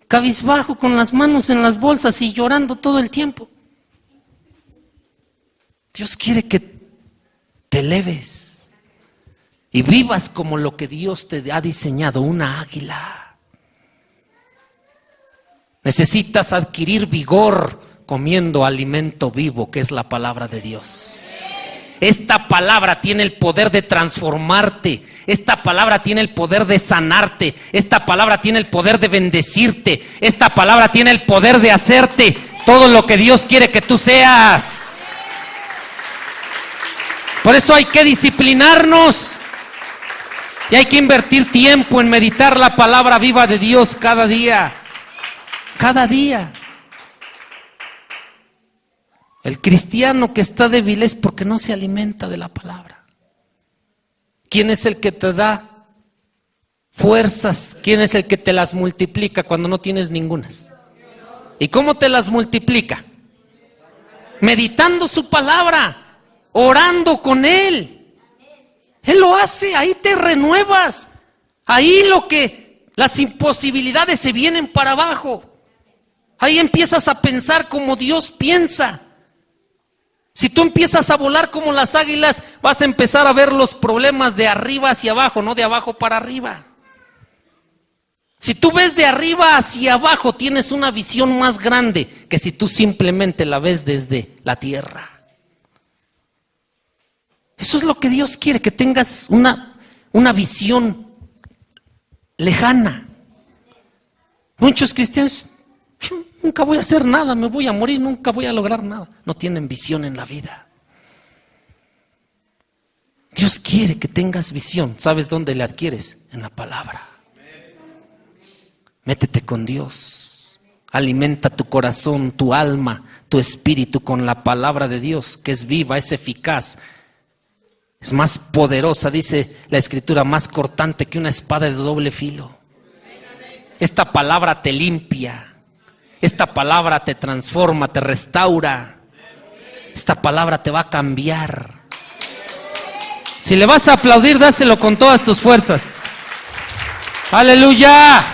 cabizbajo con las manos en las bolsas y llorando todo el tiempo. Dios quiere que te eleves y vivas como lo que Dios te ha diseñado, una águila. Necesitas adquirir vigor comiendo alimento vivo, que es la palabra de Dios. Esta palabra tiene el poder de transformarte. Esta palabra tiene el poder de sanarte. Esta palabra tiene el poder de bendecirte. Esta palabra tiene el poder de hacerte todo lo que Dios quiere que tú seas. Por eso hay que disciplinarnos. Y hay que invertir tiempo en meditar la palabra viva de Dios cada día. Cada día. El cristiano que está débil es porque no se alimenta de la palabra. ¿Quién es el que te da fuerzas? ¿Quién es el que te las multiplica cuando no tienes ningunas? ¿Y cómo te las multiplica? Meditando su palabra, orando con Él. Él lo hace, ahí te renuevas. Ahí las imposibilidades se vienen para abajo. Ahí empiezas a pensar como Dios piensa. Si tú empiezas a volar como las águilas, vas a empezar a ver los problemas de arriba hacia abajo, no de abajo para arriba. Si tú ves de arriba hacia abajo, tienes una visión más grande que si tú simplemente la ves desde la tierra. Eso es lo que Dios quiere, que tengas una visión lejana. Muchos cristianos, yo nunca voy a hacer nada, me voy a morir, nunca voy a lograr nada. No tienen visión en la vida. Dios quiere que tengas visión. ¿Sabes dónde la adquieres? En la palabra. Métete con Dios. Alimenta tu corazón, tu alma, tu espíritu con la palabra de Dios, que es viva, es eficaz. Es más poderosa, dice la Escritura, más cortante que una espada de doble filo. Esta palabra te limpia. Esta palabra te transforma, te restaura. Esta palabra te va a cambiar. Si le vas a aplaudir, dáselo con todas tus fuerzas. ¡Aleluya!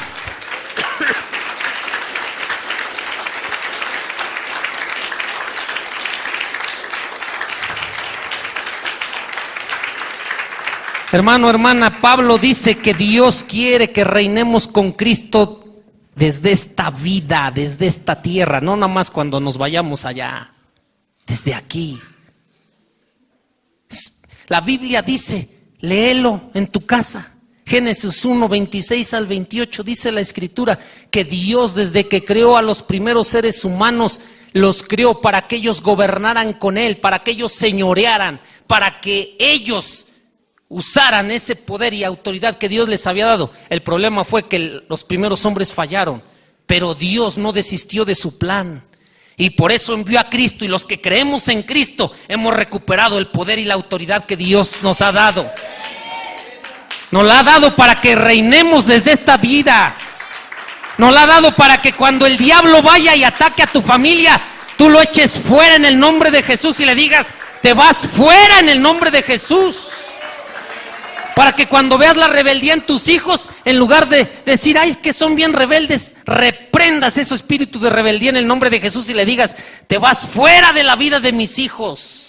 Hermano, hermana, Pablo dice que Dios quiere que reinemos con Cristo desde esta vida, desde esta tierra, no nada más cuando nos vayamos allá, desde aquí. La Biblia dice, léelo en tu casa. Génesis 1, 26 al 28 dice la Escritura que Dios, desde que creó a los primeros seres humanos, los creó para que ellos gobernaran con Él, para que ellos señorearan, para que ellos usaran ese poder y autoridad que Dios les había dado. El problema fue que los primeros hombres fallaron, pero Dios no desistió de su plan. Y por eso envió a Cristo, y los que creemos en Cristo hemos recuperado el poder y la autoridad que Dios nos ha dado. Nos la ha dado para que reinemos desde esta vida. Nos la ha dado para que cuando el diablo vaya y ataque a tu familia, tú lo eches fuera en el nombre de Jesús y le digas, te vas fuera en el nombre de Jesús. Para que cuando veas la rebeldía en tus hijos, en lugar de decir, ay, es que son bien rebeldes, reprendas ese espíritu de rebeldía en el nombre de Jesús y le digas, te vas fuera de la vida de mis hijos.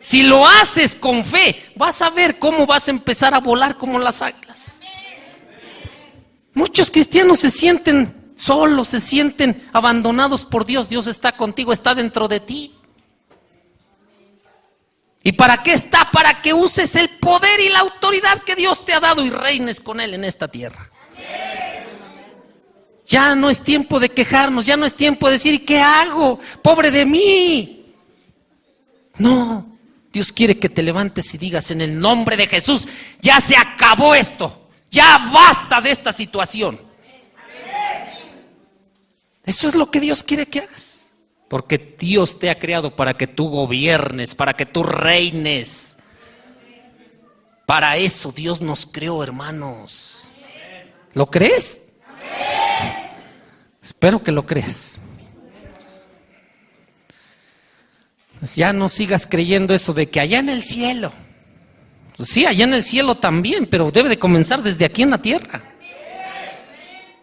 Si lo haces con fe, vas a ver cómo vas a empezar a volar como las águilas. Muchos cristianos se sienten solos, se sienten abandonados por Dios. Dios está contigo, está dentro de ti. ¿Y para qué está? Para que uses el poder y la autoridad que Dios te ha dado y reines con Él en esta tierra. Ya no es tiempo de quejarnos, ya no es tiempo de decir, ¿qué hago? Pobre de mí. No, Dios quiere que te levantes y digas, en el nombre de Jesús, ya se acabó esto, ya basta de esta situación. Eso es lo que Dios quiere que hagas. Porque Dios te ha creado para que tú gobiernes, para que tú reines. Para eso Dios nos creó, hermanos. ¿Lo crees? Espero que lo creas. Pues ya no sigas creyendo eso de que allá en el cielo. Pues sí, allá en el cielo también, pero debe de comenzar desde aquí en la tierra.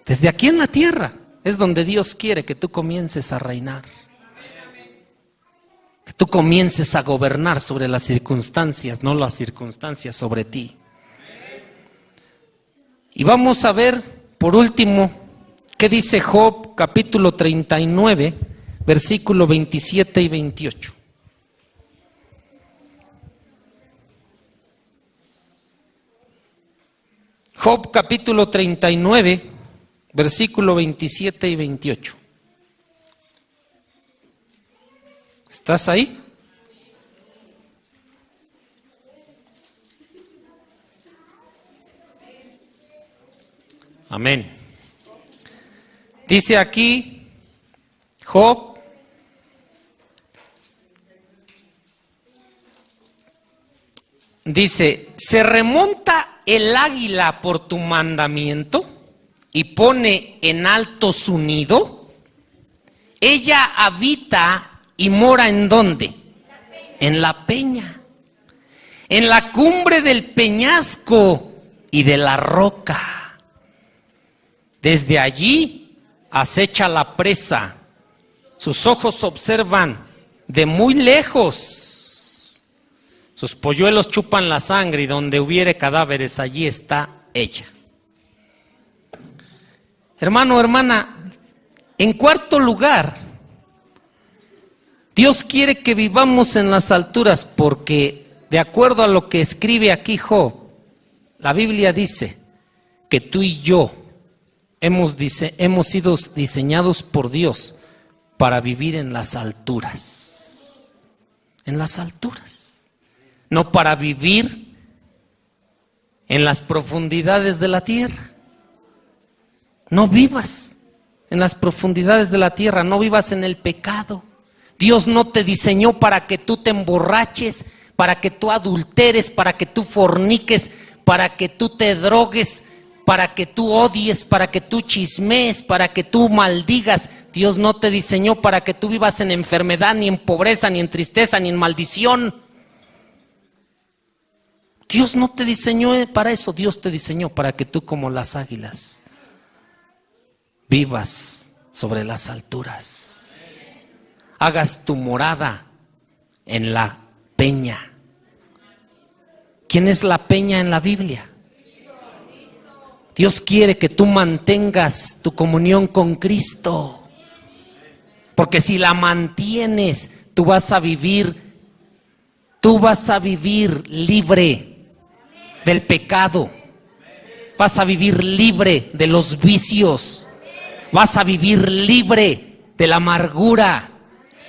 Desde aquí en la tierra es donde Dios quiere que tú comiences a reinar. Que tú comiences a gobernar sobre las circunstancias, no las circunstancias sobre ti. Y vamos a ver, por último, qué dice Job, capítulo 39, versículo 27 y 28. Job, capítulo 39, versículo 27 y 28. ¿Estás ahí? Amén. Dice aquí Job, dice, ¿se remonta el águila por tu mandamiento y pone en alto su nido? Ella habita y mora ¿en dónde? En la peña, en la cumbre del peñasco y de la roca. Desde allí acecha la presa, sus ojos observan de muy lejos, sus polluelos chupan la sangre y donde hubiere cadáveres allí está ella. Hermano, hermana, en cuarto lugar, Dios quiere que vivamos en las alturas porque, de acuerdo a lo que escribe aquí Job, la Biblia dice que tú y yo hemos sido diseñados por Dios para vivir en las alturas. En las alturas. No para vivir en las profundidades de la tierra. No vivas en las profundidades de la tierra, no vivas en el pecado. Dios no te diseñó para que tú te emborraches, para que tú adulteres, para que tú forniques, para que tú te drogues, para que tú odies, para que tú chismees, para que tú maldigas. Dios no te diseñó para que tú vivas en enfermedad, ni en pobreza, ni en tristeza, ni en maldición. Dios no te diseñó para eso. Dios te diseñó para que tú, como las águilas, vivas sobre las alturas. Hagas tu morada en la peña. ¿Quién es la peña en la Biblia? Dios quiere que tú mantengas tu comunión con Cristo. Porque si la mantienes, tú vas a vivir libre del pecado. Vas a vivir libre de los vicios. Vas a vivir libre de la amargura.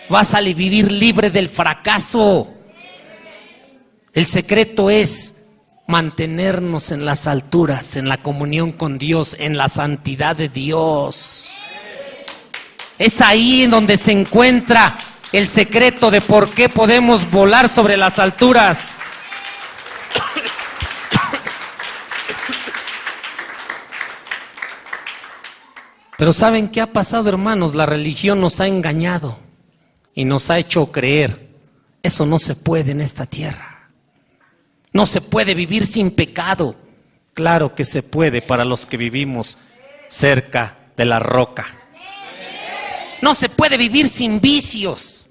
Vas a vivir libre del fracaso. El secreto es mantenernos en las alturas, en la comunión con Dios, en la santidad de Dios. Es ahí en donde se encuentra el secreto de por qué podemos volar sobre las alturas. Pero ¿saben qué ha pasado, hermanos? La religión nos ha engañado y nos ha hecho creer, eso no se puede en esta tierra. No se puede vivir sin pecado. Claro que se puede para los que vivimos cerca de la roca. No se puede vivir sin vicios.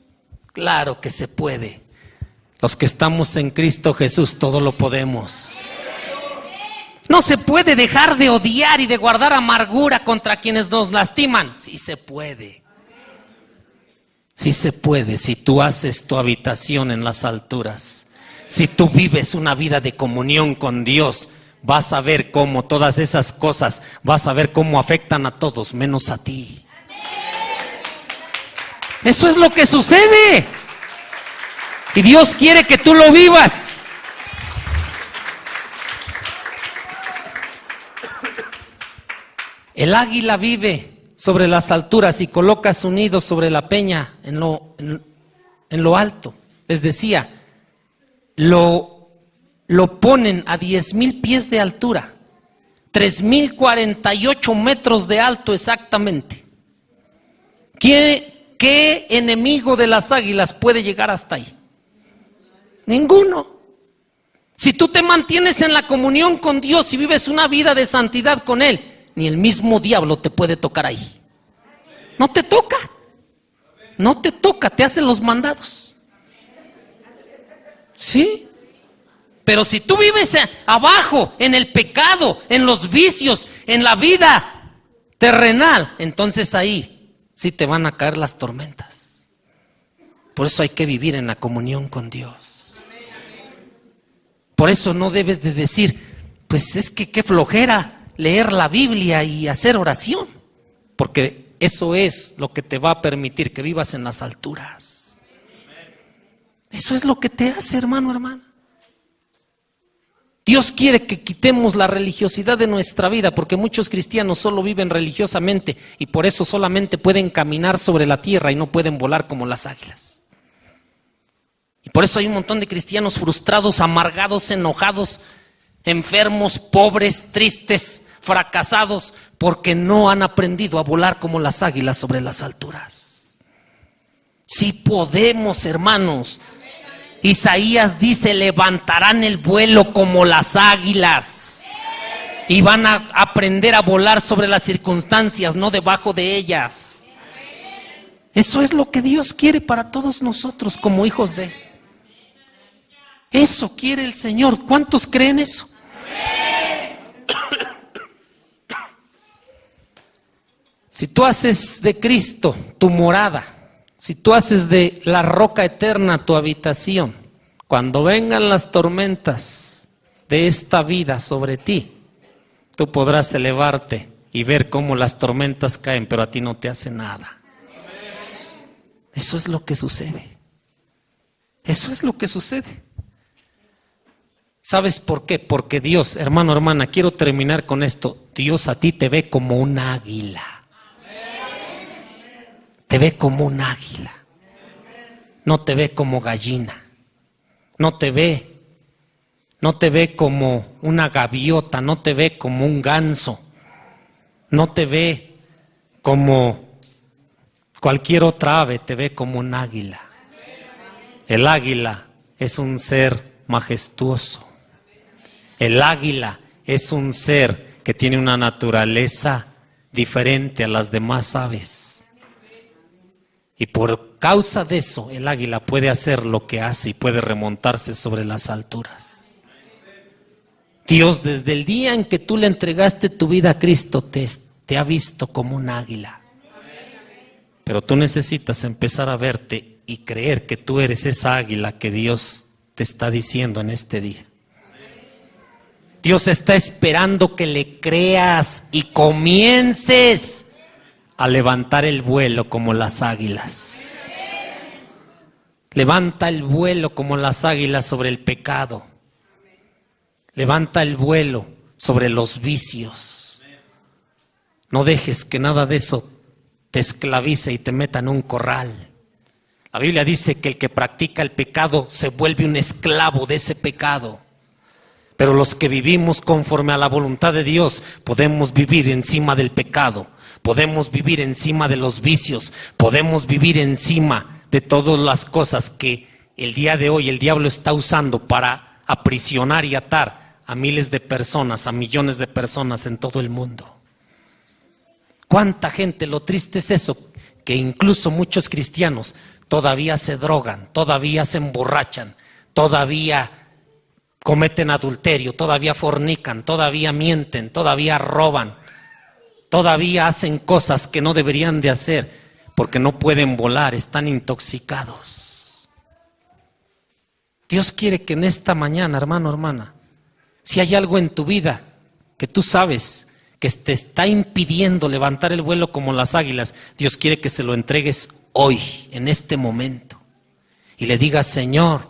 Claro que se puede. Los que estamos en Cristo Jesús, todo lo podemos. No se puede dejar de odiar y de guardar amargura contra quienes nos lastiman. Sí se puede. Sí se puede si tú haces tu habitación en las alturas. Si tú vives una vida de comunión con Dios, vas a ver cómo todas esas cosas, vas a ver cómo afectan a todos menos a ti. Eso es lo que sucede. Y Dios quiere que tú lo vivas. El águila vive sobre las alturas y coloca su nido sobre la peña en lo alto. Les decía, lo ponen a 10,000 pies de altura, 3,048 metros de alto exactamente. ¿Qué enemigo de las águilas puede llegar hasta ahí? Ninguno. Si tú te mantienes en la comunión con Dios y vives una vida de santidad con Él, ni el mismo diablo te puede tocar ahí. No te toca. No te toca, te hacen los mandados. ¿Sí? Pero si tú vives abajo, en el pecado, en los vicios, en la vida terrenal, entonces ahí sí te van a caer las tormentas. Por eso hay que vivir en la comunión con Dios. Por eso no debes de decir, pues es que qué flojera leer la Biblia y hacer oración, porque eso es lo que te va a permitir que vivas en las alturas. Eso es lo que te hace, hermano, hermana. Dios quiere que quitemos la religiosidad de nuestra vida, porque muchos cristianos solo viven religiosamente y por eso solamente pueden caminar sobre la tierra y no pueden volar como las águilas. Y por eso hay un montón de cristianos frustrados, amargados, enojados, enfermos, pobres, tristes, fracasados, porque no han aprendido a volar como las águilas sobre las alturas. Sí podemos, hermanos. Isaías dice, levantarán el vuelo como las águilas y van a aprender a volar sobre las circunstancias, no debajo de ellas. Eso es lo que Dios quiere para todos nosotros como hijos de Él. Eso quiere el Señor. ¿Cuántos creen eso? Si tú haces de Cristo tu morada, si tú haces de la roca eterna tu habitación, cuando vengan las tormentas de esta vida sobre ti, tú podrás elevarte y ver cómo las tormentas caen, pero a ti no te hace nada. Eso es lo que sucede. Eso es lo que sucede. ¿Sabes por qué? Porque Dios, hermano, hermana, quiero terminar con esto. Dios a ti te ve como un águila. Te ve como un águila. No te ve como gallina. No te ve como una gaviota. No te ve como un ganso. No te ve como cualquier otra ave. Te ve como un águila. El águila es un ser majestuoso. El águila es un ser que tiene una naturaleza diferente a las demás aves. Y por causa de eso, el águila puede hacer lo que hace y puede remontarse sobre las alturas. Dios, desde el día en que tú le entregaste tu vida a Cristo, te ha visto como un águila. Pero tú necesitas empezar a verte y creer que tú eres esa águila que Dios te está diciendo en este día. Dios está esperando que le creas y comiences a levantar el vuelo como las águilas. Levanta el vuelo como las águilas sobre el pecado. Levanta el vuelo sobre los vicios. No dejes que nada de eso te esclavice y te meta en un corral. La Biblia dice que el que practica el pecado se vuelve un esclavo de ese pecado. Pero los que vivimos conforme a la voluntad de Dios podemos vivir encima del pecado. Podemos vivir encima de los vicios, podemos vivir encima de todas las cosas que el día de hoy el diablo está usando para aprisionar y atar a miles de personas, a millones de personas en todo el mundo. ¿Cuánta gente? Lo triste es eso, que incluso muchos cristianos todavía se drogan, todavía se emborrachan, todavía cometen adulterio, todavía fornican, todavía mienten, todavía roban, todavía hacen cosas que no deberían de hacer porque no pueden volar, están intoxicados. Dios quiere que en esta mañana, hermano, hermana, si hay algo en tu vida que tú sabes que te está impidiendo levantar el vuelo como las águilas, Dios quiere que se lo entregues hoy, en este momento, y le digas: Señor,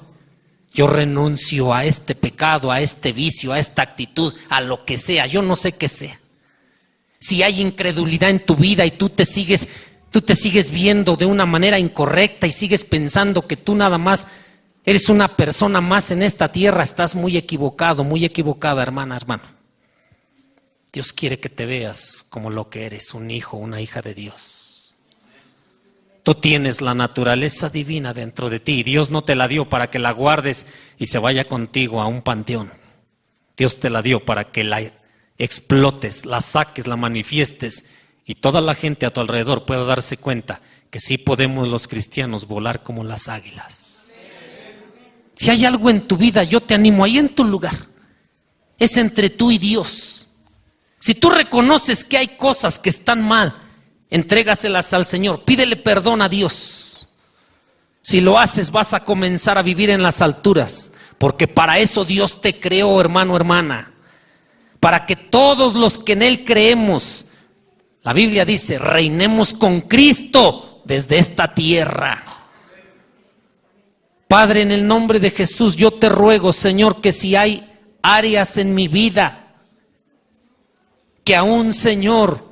yo renuncio a este pecado, a este vicio, a esta actitud, a lo que sea, yo no sé qué sea. Si hay incredulidad en tu vida y tú te sigues viendo de una manera incorrecta y sigues pensando que tú nada más eres una persona más en esta tierra, estás muy equivocado, muy equivocada, hermana, hermano. Dios quiere que te veas como lo que eres, un hijo, una hija de Dios. Tú tienes la naturaleza divina dentro de ti y Dios no te la dio para que la guardes y se vaya contigo a un panteón. Dios te la dio para que la explotes, la saques, la manifiestes y toda la gente a tu alrededor pueda darse cuenta que sí podemos los cristianos volar como las águilas. Si hay algo en tu vida, yo te animo ahí en tu lugar. Es entre tú y Dios. Si tú reconoces que hay cosas que están mal, entrégaselas al Señor, pídele perdón a Dios. Si lo haces, vas a comenzar a vivir en las alturas, porque para eso Dios te creó, hermano, hermana. Para que todos los que en Él creemos, la Biblia dice, reinemos con Cristo desde esta tierra. Padre, en el nombre de Jesús, yo te ruego, Señor, que si hay áreas en mi vida que aún, Señor,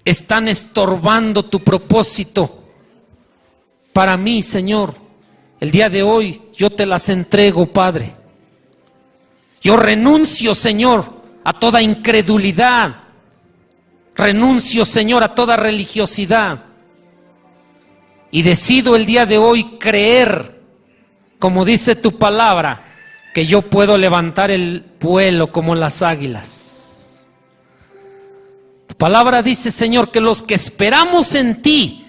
están estorbando tu propósito para mí, Señor, el día de hoy yo te las entrego, Padre. Yo renuncio, Señor, a toda incredulidad. Renuncio, Señor, a toda religiosidad. Y decido el día de hoy creer, como dice tu palabra, que yo puedo levantar el vuelo como las águilas. Tu palabra dice, Señor, que los que esperamos en ti,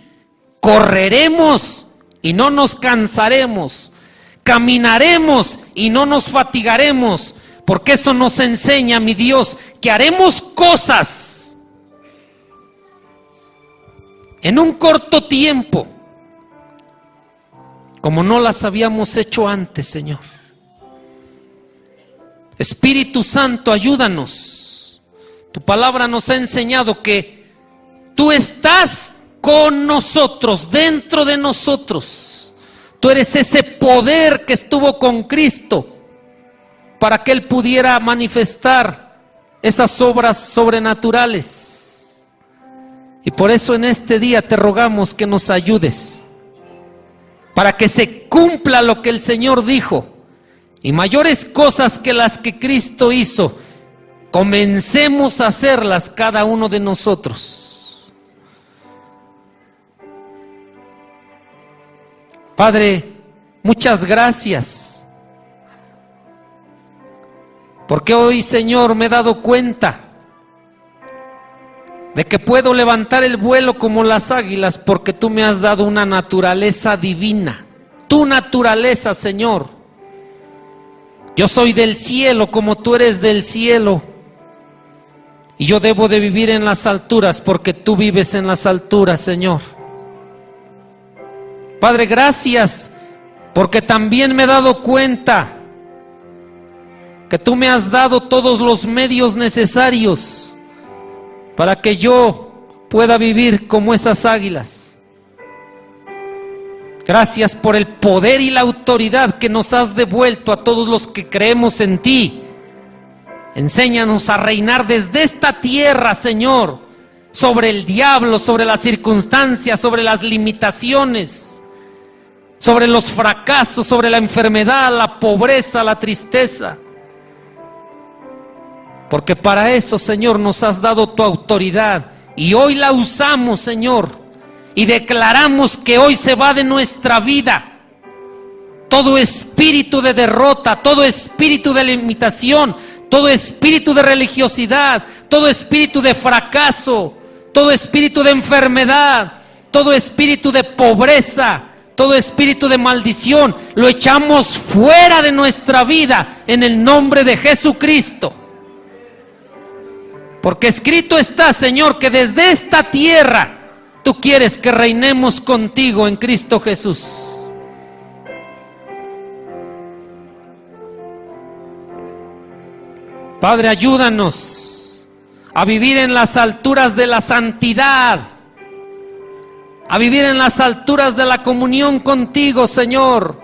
correremos y no nos cansaremos, caminaremos y no nos fatigaremos, porque eso nos enseña, mi Dios, que haremos cosas en un corto tiempo, como no las habíamos hecho antes, Señor. Espíritu Santo, ayúdanos. Tu palabra nos ha enseñado que tú estás con nosotros, dentro de nosotros. Tú eres ese poder que estuvo con Cristo para que Él pudiera manifestar esas obras sobrenaturales. Y por eso en este día te rogamos que nos ayudes para que se cumpla lo que el Señor dijo, y mayores cosas que las que Cristo hizo, comencemos a hacerlas cada uno de nosotros. Padre, muchas gracias, porque hoy, Señor, me he dado cuenta de que puedo levantar el vuelo como las águilas, porque tú me has dado una naturaleza divina, tu naturaleza, Señor. Yo soy del cielo como tú eres del cielo, y yo debo de vivir en las alturas porque tú vives en las alturas, Señor. Padre, gracias, porque también me he dado cuenta que tú me has dado todos los medios necesarios para que yo pueda vivir como esas águilas. Gracias por el poder y la autoridad que nos has devuelto a todos los que creemos en ti. Enséñanos a reinar desde esta tierra, Señor, sobre el diablo, sobre las circunstancias, sobre las limitaciones, sobre los fracasos, sobre la enfermedad, la pobreza, la tristeza. Porque para eso, Señor, nos has dado tu autoridad y hoy la usamos, Señor, y declaramos que hoy se va de nuestra vida todo espíritu de derrota, todo espíritu de limitación, todo espíritu de religiosidad, todo espíritu de fracaso, todo espíritu de enfermedad, todo espíritu de pobreza, todo espíritu de maldición, lo echamos fuera de nuestra vida en el nombre de Jesucristo. Porque escrito está, Señor, que desde esta tierra tú quieres que reinemos contigo en Cristo Jesús. Padre, ayúdanos a vivir en las alturas de la santidad, a vivir en las alturas de la comunión contigo, Señor,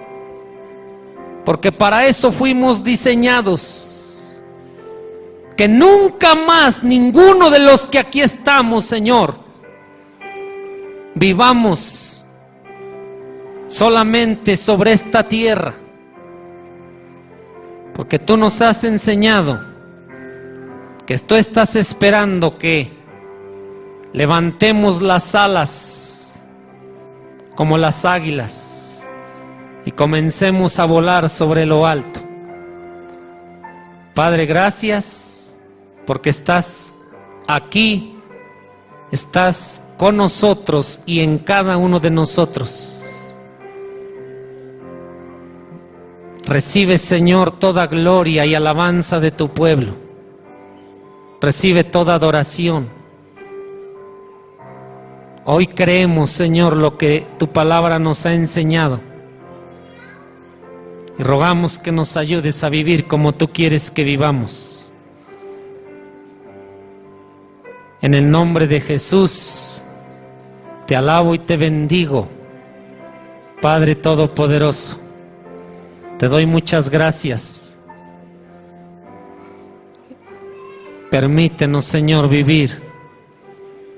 porque para eso fuimos diseñados. Que nunca más ninguno de los que aquí estamos, Señor, vivamos solamente sobre esta tierra, porque tú nos has enseñado que tú estás esperando que levantemos las alas como las águilas y comencemos a volar sobre lo alto. Padre, gracias porque estás aquí, estás con nosotros y en cada uno de nosotros. Recibe, Señor, toda gloria y alabanza de tu pueblo. Recibe toda adoración. Hoy creemos, Señor, lo que tu palabra nos ha enseñado. Y rogamos que nos ayudes a vivir como tú quieres que vivamos. En el nombre de Jesús, te alabo y te bendigo, Padre Todopoderoso. Te doy muchas gracias. Permítenos, Señor, vivir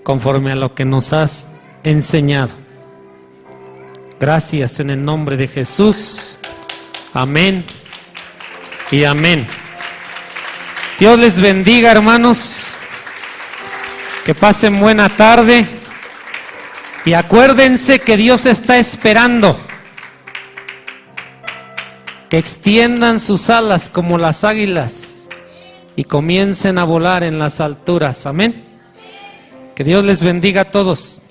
conforme a lo que nos has enseñado. Gracias en el nombre de Jesús. Amén y amén. Dios les bendiga, hermanos. Que pasen buena tarde. Y acuérdense que Dios está esperando que extiendan sus alas como las águilas y comiencen a volar en las alturas. Amén. Que Dios les bendiga a todos.